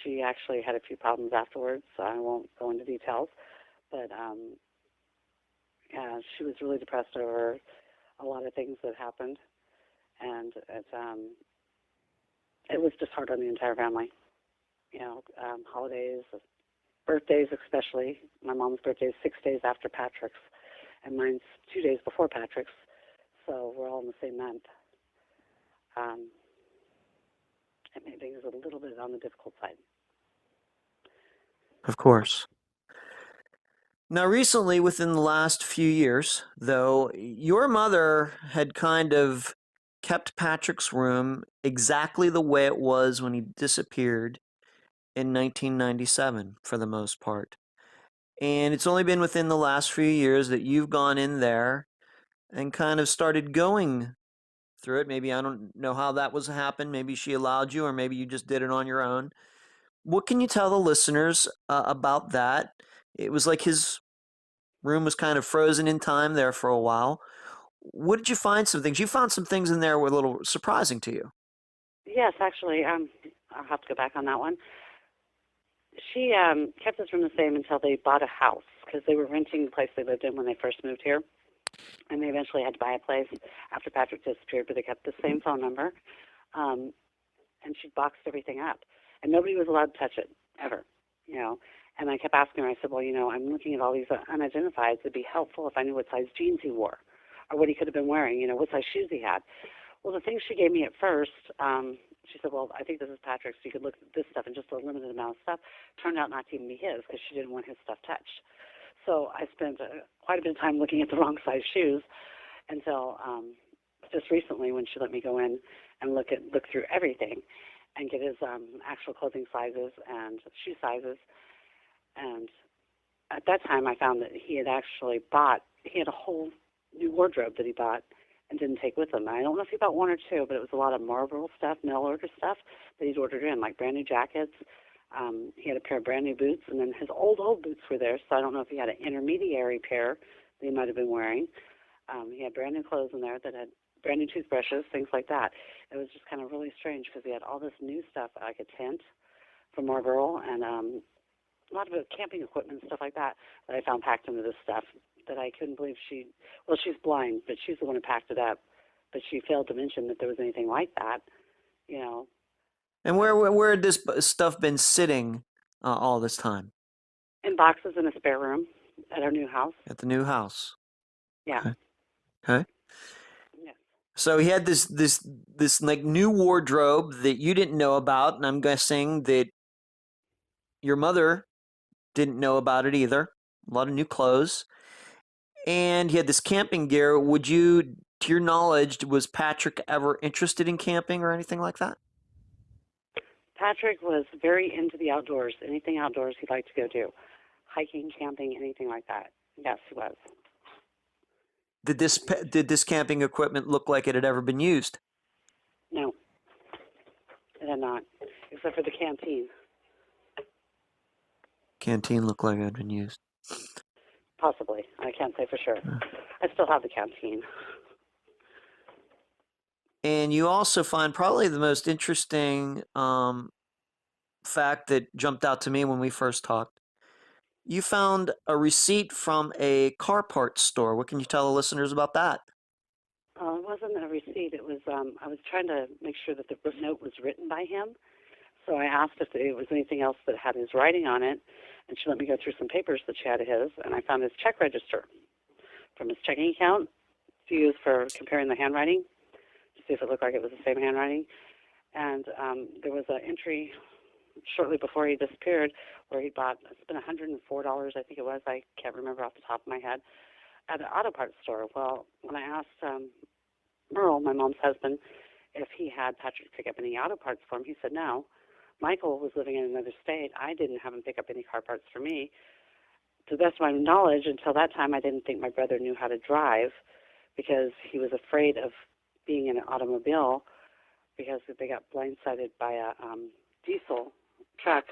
she actually had a few problems afterwards, so I won't go into details. But yeah, she was really depressed over a lot of things that happened, and it was just hard on the entire family. Holidays, birthdays especially. My mom's birthday is 6 days after Patrick's, and mine's 2 days before Patrick's, so we're all in the same month. It made things a little bit on the difficult side. Of course. Now, recently, within the last few years, though, your mother had kind of kept Patrick's room exactly the way it was when he disappeared in 1997, for the most part. And it's only been within the last few years that you've gone in there and kind of started going through it. Maybe I don't know how that was happened. Maybe she allowed you, or maybe you just did it on your own. What can you tell the listeners about that? It was like his room was kind of frozen in time there for a while. What did you find? Some things you found some things in there were a little surprising to you. Yes, actually, I'll have to go back on that one. She kept his room the same until they bought a house, because they were renting the place they lived in when they first moved here. And they eventually had to buy a place after Patrick disappeared, but they kept the same phone number. And she boxed everything up. And nobody was allowed to touch it, ever, And I kept asking her, I said, well, I'm looking at all these unidentifieds. It'd be helpful if I knew what size jeans he wore or what he could have been wearing, what size shoes he had. Well, the things she gave me at first, she said, well, I think this is Patrick's, so you could look at this stuff and just a limited amount of stuff. Turned out not to even be his, because she didn't want his stuff touched. So I spent quite a bit of time looking at the wrong size shoes until just recently, when she let me go in and look through everything and get his actual clothing sizes and shoe sizes. And at that time, I found that he had a whole new wardrobe that he bought and didn't take with him. I don't know if he bought one or two, but it was a lot of Marlboro stuff, mail order stuff that he'd ordered in, like brand new jackets. He had a pair of brand new boots, and then his old boots were there, so I don't know if he had an intermediary pair that he might have been wearing. He had brand new clothes in there that had brand new toothbrushes, things like that. It was just kind of really strange, because he had all this new stuff, like a tent from Marlboro, and a lot of camping equipment and stuff like that I found packed into this stuff that I couldn't believe she's blind, but she's the one who packed it up. But she failed to mention that there was anything like that, And where had this stuff been sitting all this time? In boxes in a spare room at our new house. At the new house. Yeah. Okay. Yeah. So he had this like new wardrobe that you didn't know about, and I'm guessing that your mother didn't know about it either. A lot of new clothes. And he had this camping gear. To your knowledge, was Patrick ever interested in camping or anything like that? Patrick was very into the outdoors. Anything outdoors he'd like to go do. Hiking, camping, anything like that. Yes, he was. Did this camping equipment look like it had ever been used? No, it had not, except for the canteen. canteen looked like it had been used. Possibly. I can't say for sure. I still have the canteen. And you also find probably the most interesting fact that jumped out to me when we first talked. You found a receipt from a car parts store. What can you tell the listeners about that? It wasn't a receipt. It was, I was trying to make sure that the note was written by him. So I asked if there was anything else that had his writing on it, and she let me go through some papers that she had of his, and I found his check register from his checking account to use for comparing the handwriting, to see if it looked like it was the same handwriting. And there was an entry shortly before he disappeared where he bought, it's been $104, I think it was, I can't remember off the top of my head, at an auto parts store. Well, when I asked Merle, my mom's husband, if he had Patrick pick up any auto parts for him, he said no. Michael was living in another state. I didn't have him pick up any car parts for me. To the best of my knowledge, until that time, I didn't think my brother knew how to drive because he was afraid of being in an automobile because they got blindsided by a diesel truck,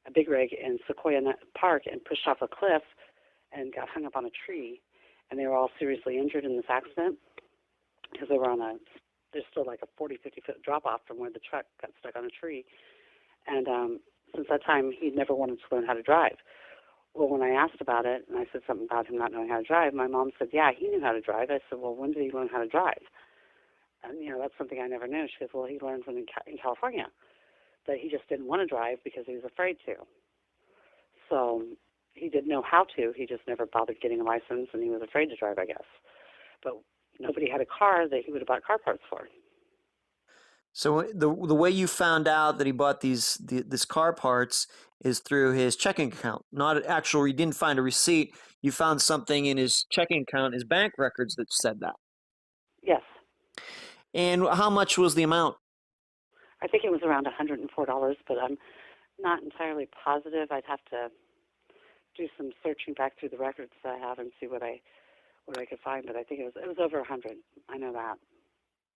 a big rig in Sequoia Park, and pushed off a cliff and got hung up on a tree. And they were all seriously injured in this accident because they were on there's still like a 40, 50-foot drop-off from where the truck got stuck on a tree. And since that time, he never wanted to learn how to drive. Well, when I asked about it, and I said something about him not knowing how to drive, my mom said, yeah, he knew how to drive. I said, well, when did he learn how to drive? And, that's something I never knew. She goes, well, he learned when in California. But he just didn't want to drive because he was afraid to. So he didn't know how to. He just never bothered getting a license, and he was afraid to drive, I guess. But nobody had a car that he would have bought car parts for. So the way you found out that he bought this car parts is through his checking account. Not actually, you didn't find a receipt. You found something in his checking account, his bank records that said that. Yes. And how much was the amount? I think it was around $104, but I'm not entirely positive. I'd have to do some searching back through the records that I have and see what I could find. But I think it was over 100. I know that.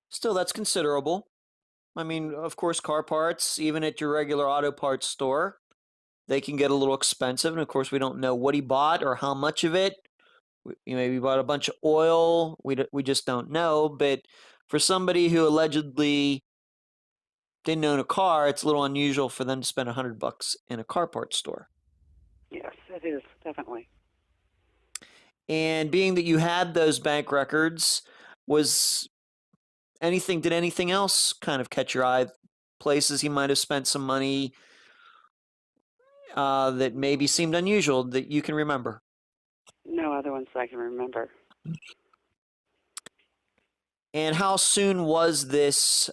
Still, that's considerable. I mean, of course, car parts, even at your regular auto parts store, they can get a little expensive. And of course, we don't know what he bought or how much of it. Maybe bought a bunch of oil. We just don't know. But for somebody who allegedly didn't own a car, it's a little unusual for them to spend $100 in a car parts store. Yes, it is, definitely. And being that you had those bank records, did anything else kind of catch your eye? Places he might have spent some money that maybe seemed unusual that you can remember? No other ones that I can remember. And how soon was this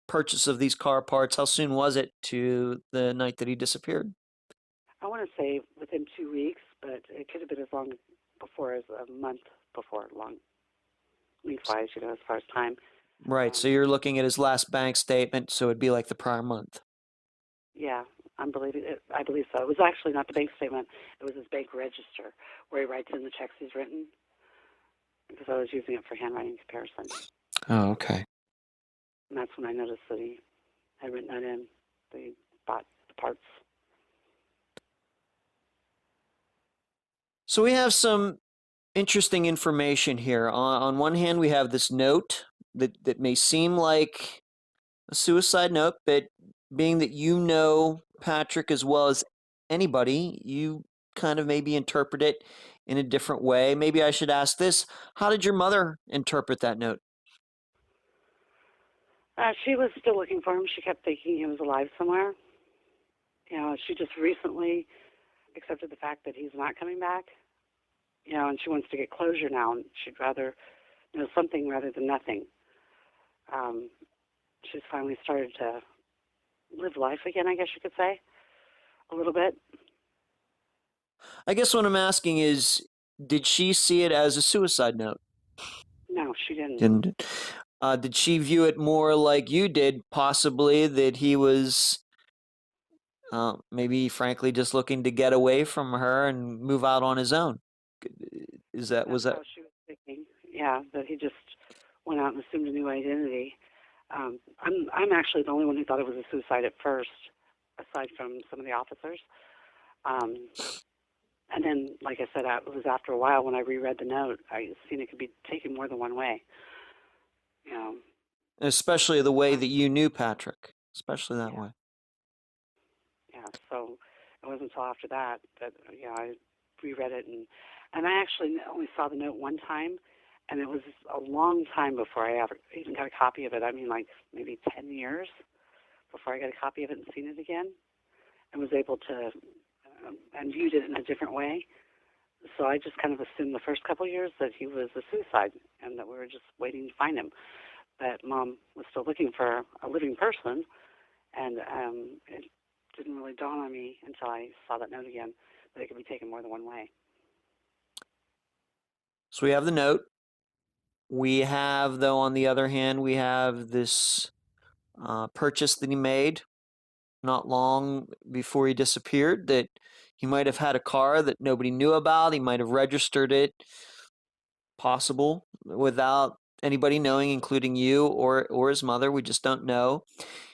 purchase of these car parts? How soon was it to the night that he disappeared? I want to say within 2 weeks, but it could have been as long before as a month before, lengthwise, as far as time. Right, so you're looking at his last bank statement, so it'd be like the prior month. Yeah, I believe so. It was actually not the bank statement. It was his bank register, where he writes in the checks he's written, because I was using it for handwriting comparison. Oh, okay. And that's when I noticed that he had written that in. That he bought the parts. So we have some interesting information here. On one hand, we have this note that may seem like a suicide note, but being that you know Patrick as well as anybody, you kind of maybe interpret it in a different way. Maybe I should ask this. How did your mother interpret that note? She was still looking for him. She kept thinking he was alive somewhere. She just recently accepted the fact that he's not coming back. And she wants to get closure now, and she'd rather know something rather than nothing. She's finally started to live life again, I guess you could say, a little bit. I guess what I'm asking is, did she see it as a suicide note? No, she didn't. Did she view it more like you did, possibly, that he was maybe, frankly, just looking to get away from her and move out on his own? Was that? How she was thinking? Yeah, that he just went out and assumed a new identity. I'm actually the only one who thought it was a suicide at first, aside from some of the officers. And then, like I said, it was after a while when I reread the note, I seen it could be taken more than one way. You know, Especially the way uh, that you knew Patrick, especially that yeah, way. yeah. So it wasn't until after that that I reread it, and I actually only saw the note one time, and it was a long time before I ever even got a copy of it. I mean, like maybe 10 years before I got a copy of it and seen it again, and was able to and viewed it in a different way. So I just kind of assumed the first couple of years that he was a suicide and that we were just waiting to find him. But Mom was still looking for a living person, and it didn't really dawn on me until I saw that note again that it could be taken more than one way. So we have the note. We have, though, on the other hand, we have this purchase that he made not long before he disappeared, that he might have had a car that nobody knew about. He might have registered it, possible, without anybody knowing, including you or his mother. We just don't know.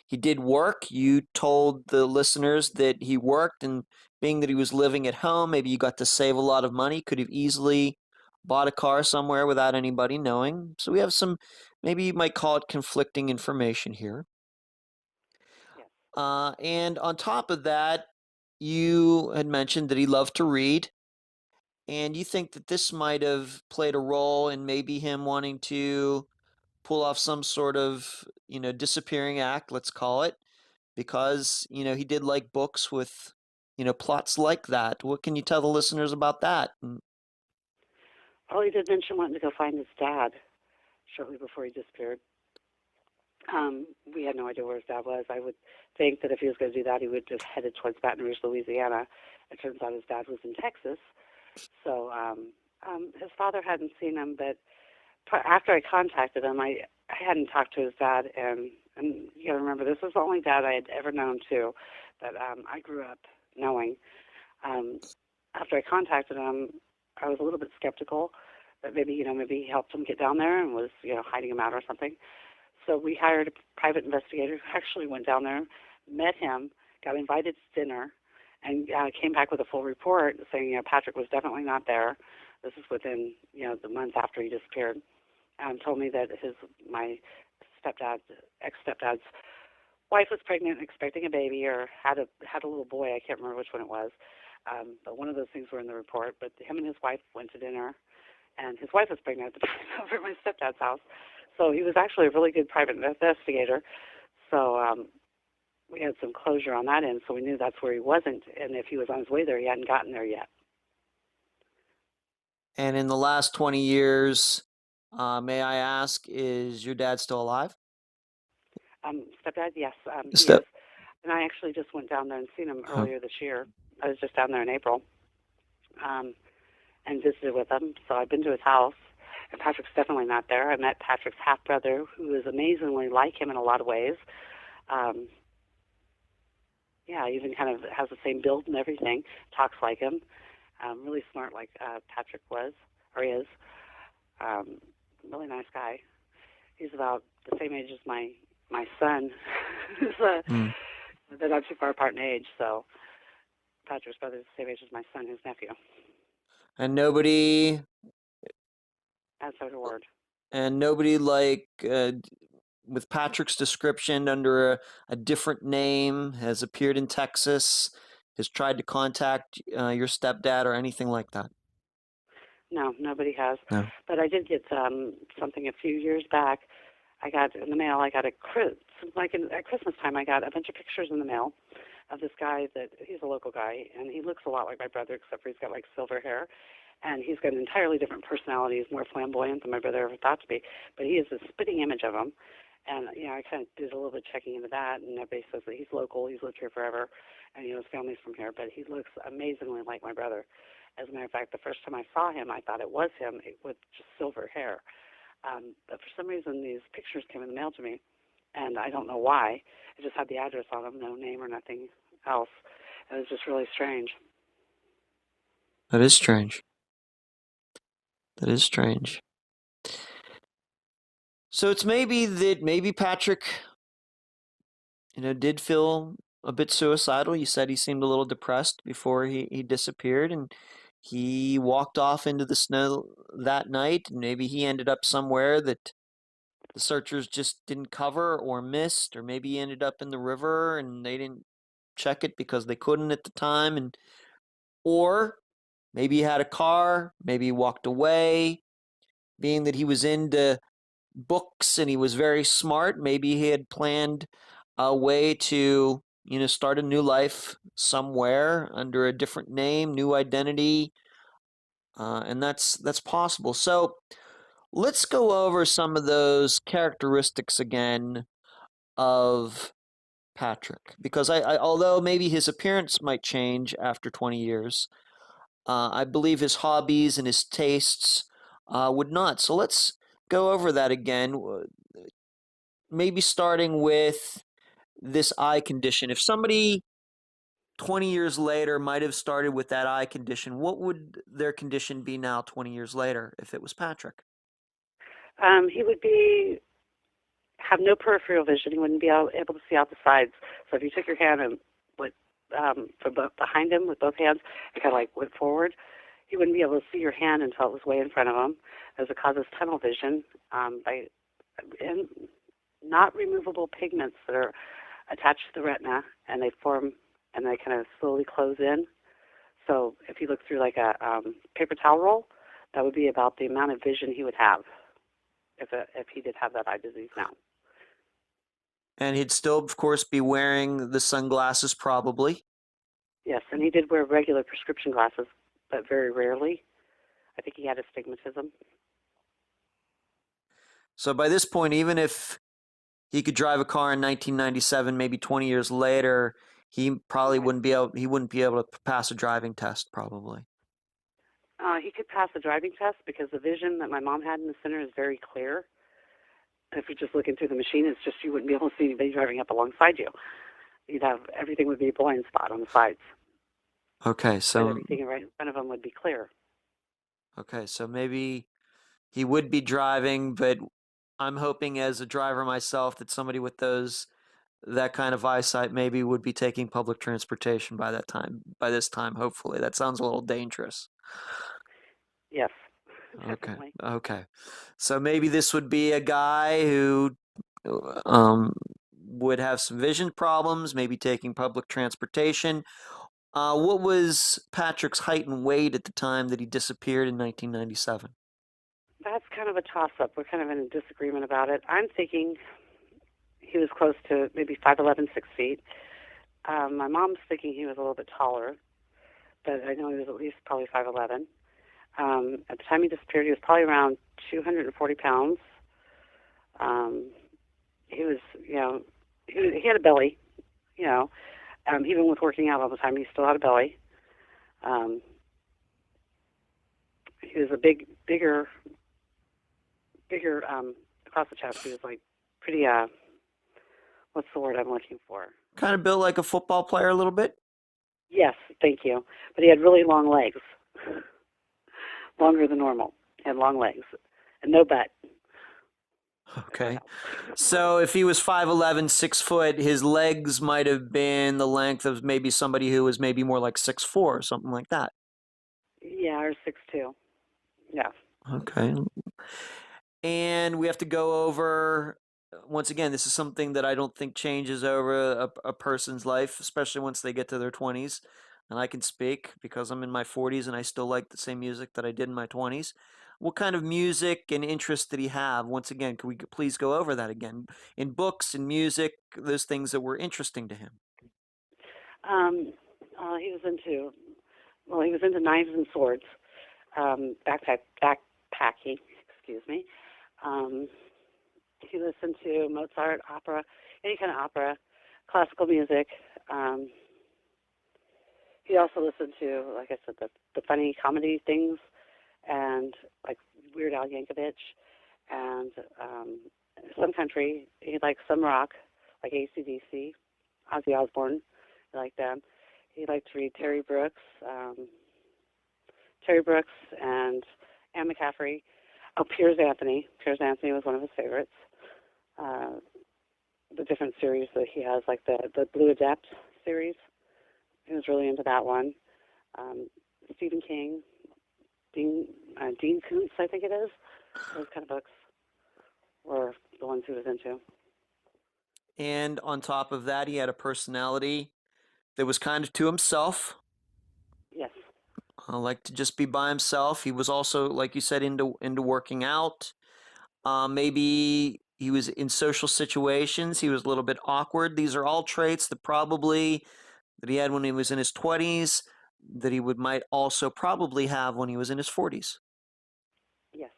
He did work. You told the listeners that he worked, and being that he was living at home, maybe you got to save a lot of money. Could have easily bought a car somewhere without anybody knowing. So we have some, maybe you might call it conflicting information here. Yes. And on top of that, you had mentioned that he loved to read, and you think that this might have played a role in maybe him wanting to pull off some sort of, disappearing act, let's call it, because, he did like books with, plots like that. What can you tell the listeners about that? Well, he did mention wanting to go find his dad shortly before he disappeared. We had no idea where his dad was. I would think that if he was going to do that, he would have headed towards Baton Rouge, Louisiana. It turns out his dad was in Texas. So his father hadn't seen him, but after I contacted him, I hadn't talked to his dad, and you got to remember, this was the only dad I had ever known too, that I grew up knowing. Um, After I contacted him, I was a little bit skeptical that maybe he helped him get down there and was, hiding him out or something. So we hired a private investigator who actually went down there, met him, got invited to dinner, and came back with a full report saying, Patrick was definitely not there. This is within, the month after he disappeared. Told me that my ex-stepdad's wife was pregnant and expecting a baby, or had a little boy. I can't remember which one it was. But one of those things were in the report. But him and his wife went to dinner, and his wife was pregnant at the time over at my stepdad's house. So he was actually a really good private investigator. So we had some closure on that end, so we knew that's where he wasn't. And if he was on his way there, he hadn't gotten there yet. And in the last 20 years, may I ask, is your dad still alive? Stepdad, yes, he Step. is. And I actually just went down there and seen him earlier this year. I was just down there in April and visited with him. So I've been to his house, and Patrick's definitely not there. I met Patrick's half-brother, who is amazingly like him in a lot of ways. Even kind of has the same build and everything, talks like him, really smart like Patrick was, or is. Really nice guy. He's about the same age as my son. They're not too far apart in age, so Patrick's brother is the same age as my son, his nephew. And nobody. That's a word. And nobody with Patrick's description under a different name has appeared in Texas, has tried to contact your stepdad or anything like that? No, nobody has. No. But I did get something a few years back. I got in the mail. At Christmas time, I got a bunch of pictures in the mail of this guy he's a local guy, and he looks a lot like my brother, except for he's got like silver hair, and he's got an entirely different personality. He's more flamboyant than my brother ever thought to be, but he is a spitting image of him. And I kind of did a little bit checking into that, and everybody says that he's local, he's lived here forever, and his family's from here, but he looks amazingly like my brother. As a matter of fact, the first time I saw him, I thought it was him with just silver hair. But for some reason, these pictures came in the mail to me, and I don't know why. It just had the address on them, no name or nothing else. It was just really strange. That is strange. That is strange. So it's maybe Patrick, did feel a bit suicidal. You said he seemed a little depressed before he disappeared, and he walked off into the snow that night, and maybe he ended up somewhere that the searchers just didn't cover or missed, or maybe he ended up in the river and they didn't check it because they couldn't at the time, and or maybe he had a car, maybe he walked away. Being that he was into books and he was very smart, maybe he had planned a way to, start a new life somewhere under a different name, new identity, and that's possible. So let's go over some of those characteristics again of Patrick, because although maybe his appearance might change after 20 years, I believe his hobbies and his tastes would not. So let's go over that again. Maybe starting with this eye condition. If somebody 20 years later might have started with that eye condition, what would their condition be now 20 years later if it was Patrick? He would have no peripheral vision. He wouldn't be able to see out the sides. So if you took your hand and went from behind him with both hands and kind of like went forward, he wouldn't be able to see your hand until it was way in front of him, as it causes tunnel vision and not removable pigments that are attached to the retina, and they form and they kind of slowly close in. So if you look through like a paper towel roll, that would be about the amount of vision he would have if he did have that eye disease now. And he'd still, of course, be wearing the sunglasses probably. Yes, and he did wear regular prescription glasses, but very rarely. I think he had astigmatism. So by this point, even if he could drive a car in 1997, maybe 20 years later, he probably wouldn't be able to pass a driving test, probably. He could pass the driving test because the vision that my mom had in the center is very clear. If you're just looking through the machine, it's just you wouldn't be able to see anybody driving up alongside you. Everything would be a blind spot on the sides. Okay, so and everything right in front of him would be clear. Okay, so maybe he would be driving, but I'm hoping as a driver myself that somebody with that kind of eyesight maybe would be taking public transportation by this time, hopefully. That sounds a little dangerous. Yes, Okay. definitely. Okay. So maybe this would be a guy who would have some vision problems, maybe taking public transportation. What was Patrick's height and weight at the time that he disappeared in 1997? That's kind of a toss-up. We're kind of in a disagreement about it. I'm thinking he was close to maybe 5'11", 6 feet. My mom's thinking he was a little bit taller, but I know he was at least probably 5'11". At the time he disappeared, he was probably around 240 pounds. He was, he had a belly, even with working out all the time, he still had a belly. He was bigger across the chest. He was like pretty, what's the word I'm looking for? Kind of built like a football player a little bit? Yes, thank you. But he had really long legs. Longer than normal. He had long legs. And no butt. Okay. So if he was 5'11", 6 foot, his legs might have been the length of maybe somebody who was maybe more like 6'4", or something like that. Yeah, or 6'2". Yeah. Okay. And we have to go over, once again, this is something that I don't think changes over a person's life, especially once they get to their 20s. And I can speak because I'm in my 40s and I still like the same music that I did in my 20s. What kind of music and interest did he have? Once again, could we please go over that again? In books and music, those things that were interesting to him. He was into knives and swords, backpacking, excuse me. He listened to Mozart, opera, any kind of opera, classical music. He also listened to, like I said, the funny comedy things, and like Weird Al Yankovic, and some country. He liked some rock, like AC/DC, Ozzy Osbourne. He liked them. He liked to read Terry Brooks and Anne McCaffrey. Oh, Piers Anthony. Piers Anthony was one of his favorites. The different series that he has, like the Blue Adept series. He was really into that one. Stephen King, Dean Koontz, I think it is. Those kind of books were the ones he was into. And on top of that, he had a personality that was kind of to himself. Yes. Like to just be by himself. He was also, like you said, into working out. Maybe he was in social situations. He was a little bit awkward. These are all traits that he had when he was in his 20s, that he might also probably have when he was in his 40s. Yes.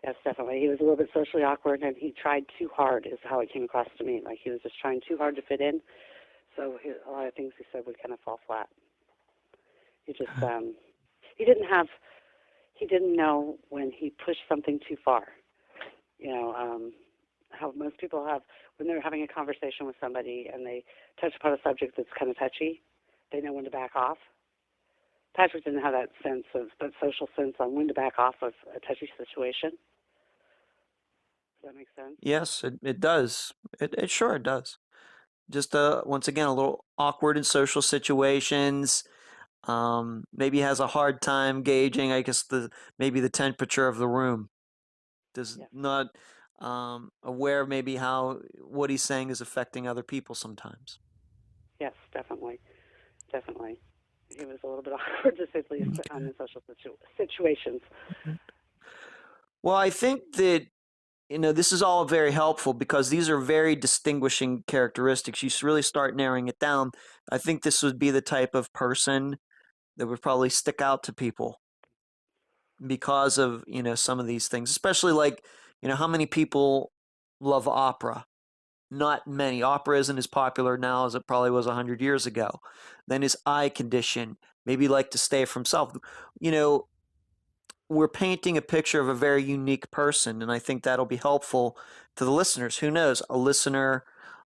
Yes, definitely. He was a little bit socially awkward, and he tried too hard, is how it came across to me. Like he was just trying too hard to fit in. So a lot of things he said would kind of fall flat. He just he didn't know when he pushed something too far. How most people have when they're having a conversation with somebody and they touch upon a subject that's kind of touchy, they know when to back off. Patrick didn't have that social sense on when to back off of a touchy situation. Does that make sense? Yes, it does. It sure does. Just once again, a little awkward in social situations. Maybe has a hard time gauging, I guess, maybe the temperature of the room. Not aware maybe how what he's saying is affecting other people sometimes. Yes, definitely. He was a little bit awkward, to say the least, on the social situations. Well, I think that this is all very helpful because these are very distinguishing characteristics. You really start narrowing it down. I think this would be the type of person that would probably stick out to people because of, some of these things, especially like, how many people love opera? Not many. Opera isn't as popular now as it probably was 100 years ago. Then his eye condition, maybe like to stay for himself. We're painting a picture of a very unique person, and I think that'll be helpful to the listeners. Who knows? A listener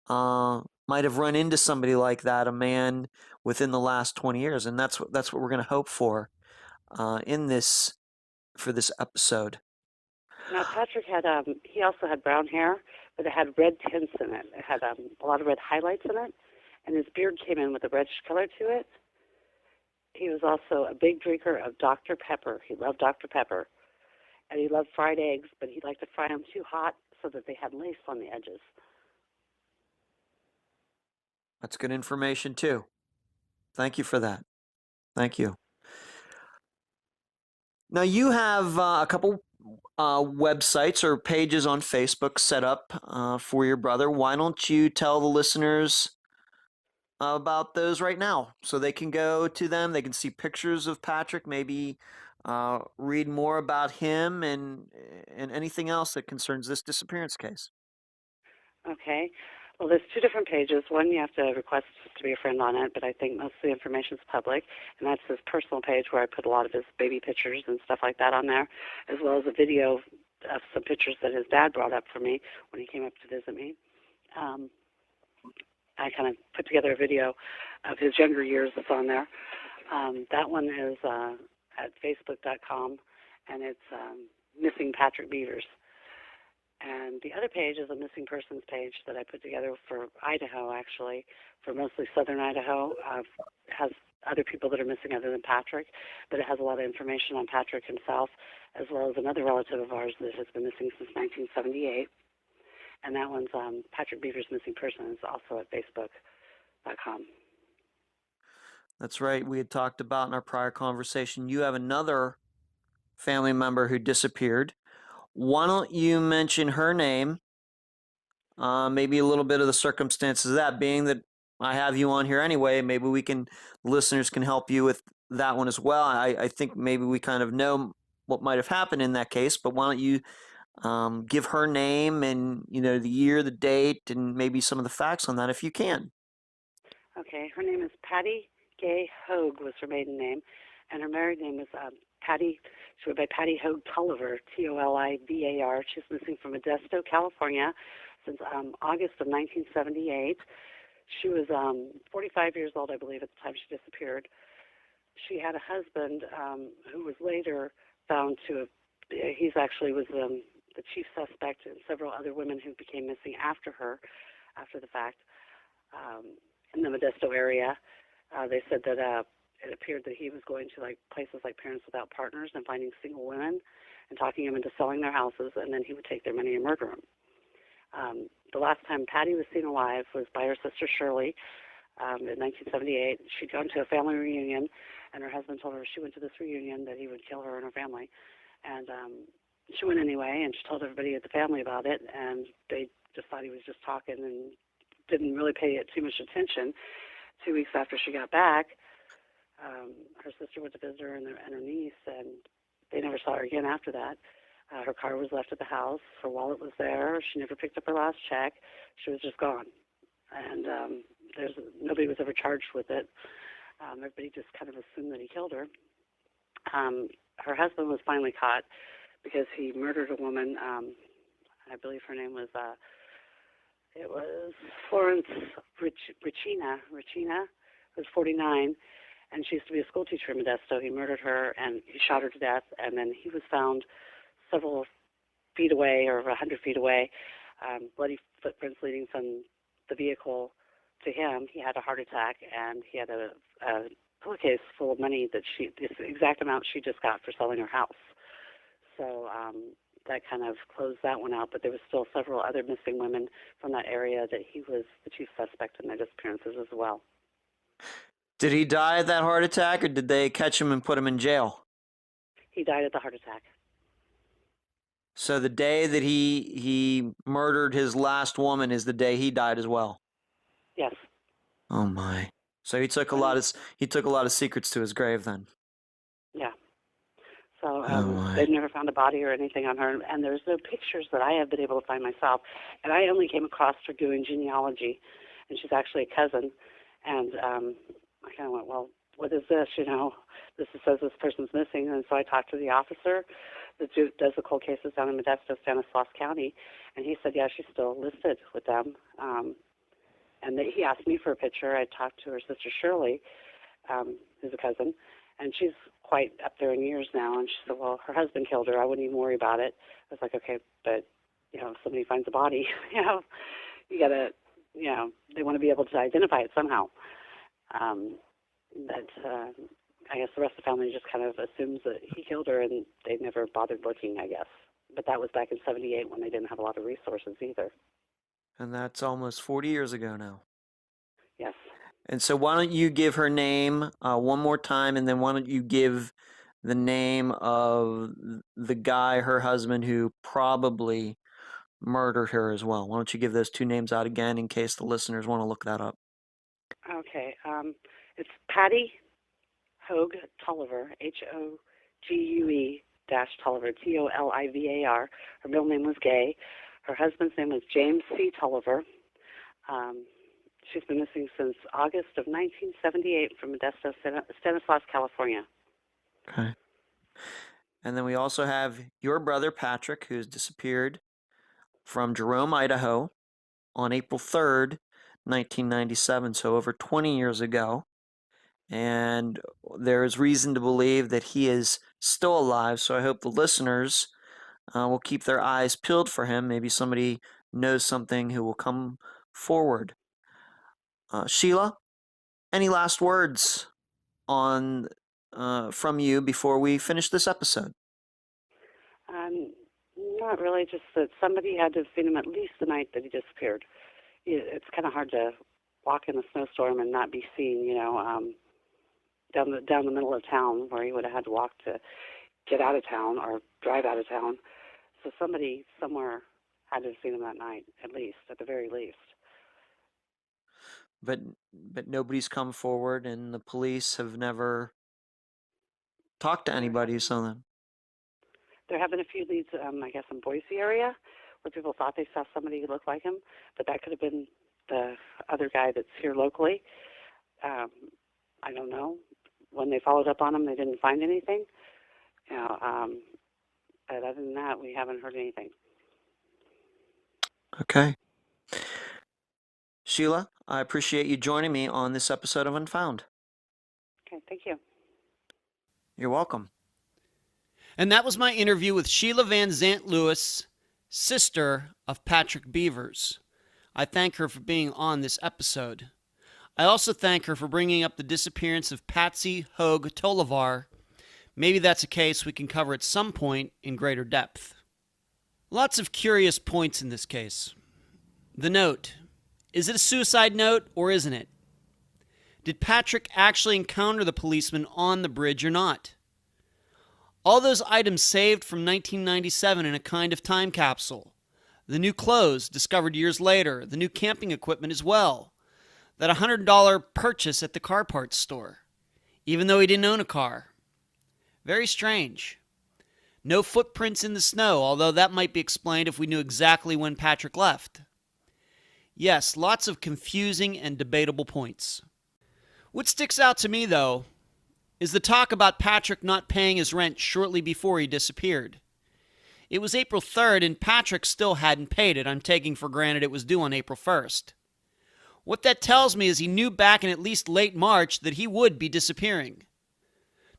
might have run into somebody like that, a man within the last 20 years, and that's what we're going to hope for for this episode. Now, Patrick he also had brown hair, but it had red tints in it. It had a lot of red highlights in it, and his beard came in with a reddish color to it. He was also a big drinker of Dr. Pepper. He loved Dr. Pepper. And he loved fried eggs, but he liked to fry them too hot so that they had lace on the edges. That's good information, too. Thank you for that. Thank you. Now, you have a couple websites or pages on Facebook set up for your brother. Why don't you tell the listeners about those right now so they can go to them, they can see pictures of Patrick, maybe read more about him and anything else that concerns this disappearance case. Okay. Well, there's two different pages. One, you have to request to be a friend on it, but I think most of the information is public, and that's his personal page where I put a lot of his baby pictures and stuff like that on there, as well as a video of some pictures that his dad brought up for me when he came up to visit me. I kind of put together a video of his younger years that's on there. That one is at facebook.com, and it's Missing Patrick Beavers. And the other page is a missing persons page that I put together for Idaho, actually, for mostly southern Idaho. It has other people that are missing other than Patrick, but it has a lot of information on Patrick himself, as well as another relative of ours that has been missing since 1978. And that one's Patrick Beavers Missing Persons, also at facebook.com. That's right. We had talked about in our prior conversation, you have another family member who disappeared. Why don't you mention her name? Maybe a little bit of the circumstances of that, being that I have you on here anyway. Maybe listeners can help you with that one as well. I think maybe we kind of know what might have happened in that case, but why don't you give her name and the year, the date, and maybe some of the facts on that if you can. Okay, her name is Patty Gay Hogue was her maiden name, and her married name is Patty. She went by Patty Hogue Tolliver, Tolivar. She's missing from Modesto, California, since August of 1978. She was 45 years old, I believe, at the time she disappeared. She had a husband who was later found to have. He's actually was the chief suspect, and several other women who became missing after her, after the fact. in the Modesto area. They said that it appeared that he was going to like places like Parents Without Partners and finding single women and talking them into selling their houses, and then he would take their money and murder them. The last time Patty was seen alive was by her sister Shirley in 1978. She'd gone to a family reunion, and her husband told her she went to this reunion that he would kill her and her family. And she went anyway, and she told everybody at the family about it, and they just thought he was just talking and didn't really pay it too much attention. 2 weeks after she got back, her sister went to visit her and her niece, and they never saw her again after that. Her car was left at the house. Her wallet was there. She never picked up her last check. She was just gone. And nobody was ever charged with it. Everybody just kind of assumed that he killed her. Her husband was finally caught because he murdered a woman. I believe her name was it was Florence Richina. Richina was 49, and she used to be a school teacher in Modesto. He murdered her, and he shot her to death, and then he was found several feet away or 100 feet away, bloody footprints leading from the vehicle to him. He had a heart attack, and he had a pillowcase full of money that this exact amount she just got for selling her house. So that kind of closed that one out, but there was still several other missing women from that area that he was the chief suspect in their disappearances as well. Did he die of that heart attack, or did they catch him and put him in jail? He died of the heart attack. So the day that he murdered his last woman is the day he died as well. Yes. Oh my! So he took a lot of secrets to his grave then. Yeah. So they've never found a body or anything on her, and there's no pictures that I have been able to find myself. And I only came across her doing genealogy, and she's actually a cousin. And I kind of went, well, what is this? You know, this says this person's missing. And so I talked to the officer that does the cold cases down in Modesto, Stanislaus County, and he said, yeah, she's still listed with them. And he asked me for a picture. I talked to her sister Shirley, who's a cousin, and she's quite up there in years now. And she said, well, her husband killed her. I wouldn't even worry about it. I was like, okay, but, you know, if somebody finds a body, you know, you got to, you know, they want to be able to identify it somehow. But I guess the rest of the family just kind of assumes that he killed her, and they never bothered looking, I guess. But that was back in '78 when they didn't have a lot of resources either. And that's almost 40 years ago now. Yes. And so why don't you give her name one more time, and then why don't you give the name of the guy, her husband, who probably murdered her as well. Why don't you give those two names out again in case the listeners want to look that up? Okay. It's Patty Hogue Tolliver, Hogue Tolliver, Tolivar. Her middle name was Gay. Her husband's name was James C. Tolliver. She's been missing since August of 1978 from Modesto, Stanislaus, California. Okay. And then we also have your brother, Patrick, who's disappeared from Jerome, Idaho on April 3rd, 1997, so over 20 years ago. And there is reason to believe that he is still alive, so I hope the listeners will keep their eyes peeled for him. Maybe somebody knows something who will come forward. Sheila, any last words on from you before we finish this episode? Not really, just that somebody had to have seen him at least the night that he disappeared. It's kind of hard to walk in a snowstorm and not be seen, you know, down the middle of town where he would have had to walk to get out of town or drive out of town. So somebody somewhere had to have seen him that night, at the very least. But nobody's come forward, and the police have never talked to anybody. So then there have been a few leads, I guess, in Boise area where people thought they saw somebody who looked like him, but that could have been the other guy that's here locally. I don't know. When they followed up on him, they didn't find anything. You know, but other than that, we haven't heard anything. Okay. Sheila, I appreciate you joining me on this episode of Unfound. Okay, thank you. You're welcome. And that was my interview with Sheila Van Zant Lewis, sister of Patrick Beavers. I thank her for being on this episode. I also thank her for bringing up the disappearance of Patsy Hogue Tolivar. Maybe that's a case we can cover at some point in greater depth. Lots of curious points in this case. The note. Is it a suicide note or isn't it? Did Patrick actually encounter the policeman on the bridge or not? All those items saved from 1997 in a kind of time capsule. The new clothes discovered years later. The new camping equipment as well. That $100 purchase at the car parts store, even though he didn't own a car. Very strange. No footprints in the snow, although that might be explained if we knew exactly when Patrick left. Yes, lots of confusing and debatable points. What sticks out to me, though, is the talk about Patrick not paying his rent shortly before he disappeared. It was April 3rd, and Patrick still hadn't paid it. I'm taking for granted it was due on April 1st. What that tells me is he knew back in at least late March that he would be disappearing.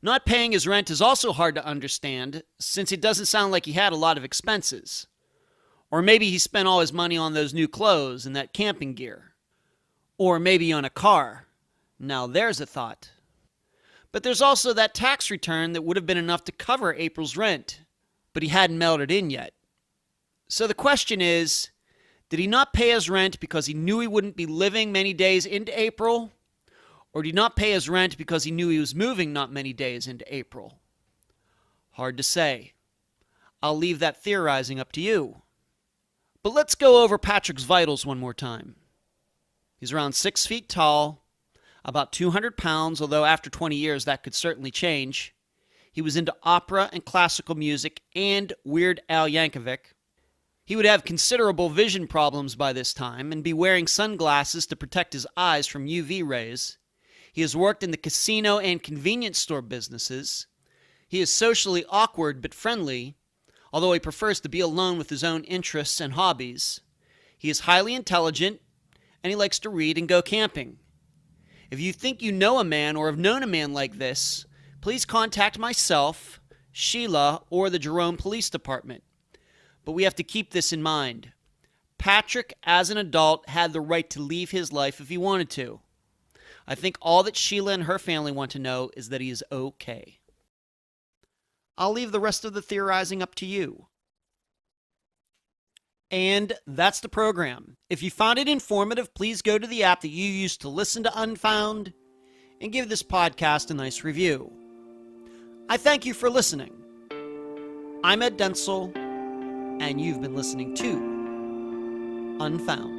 Not paying his rent is also hard to understand, since it doesn't sound like he had a lot of expenses. Or maybe he spent all his money on those new clothes and that camping gear. Or maybe on a car. Now there's a thought. But there's also that tax return that would have been enough to cover April's rent, but he hadn't mailed it in yet. So the question is, did he not pay his rent because he knew he wouldn't be living many days into April? Or did he not pay his rent because he knew he was moving not many days into April? Hard to say. I'll leave that theorizing up to you. But let's go over Patrick's vitals one more time. He's around 6 feet tall, about 200 pounds, although after 20 years that could certainly change. He was into opera and classical music and Weird Al Yankovic. He would have considerable vision problems by this time and be wearing sunglasses to protect his eyes from UV rays. He has worked in the casino and convenience store businesses. He is socially awkward but friendly, although he prefers to be alone with his own interests and hobbies. He is highly intelligent, and he likes to read and go camping. If you think you know a man or have known a man like this, please contact myself, Sheila, or the Jerome Police Department. But we have to keep this in mind. Patrick, as an adult, had the right to leave his life if he wanted to. I think all that Sheila and her family want to know is that he is okay. I'll leave the rest of the theorizing up to you. And that's the program. If you found it informative, please go to the app that you use to listen to Unfound and give this podcast a nice review. I thank you for listening. I'm Ed Dentzel, and you've been listening to Unfound.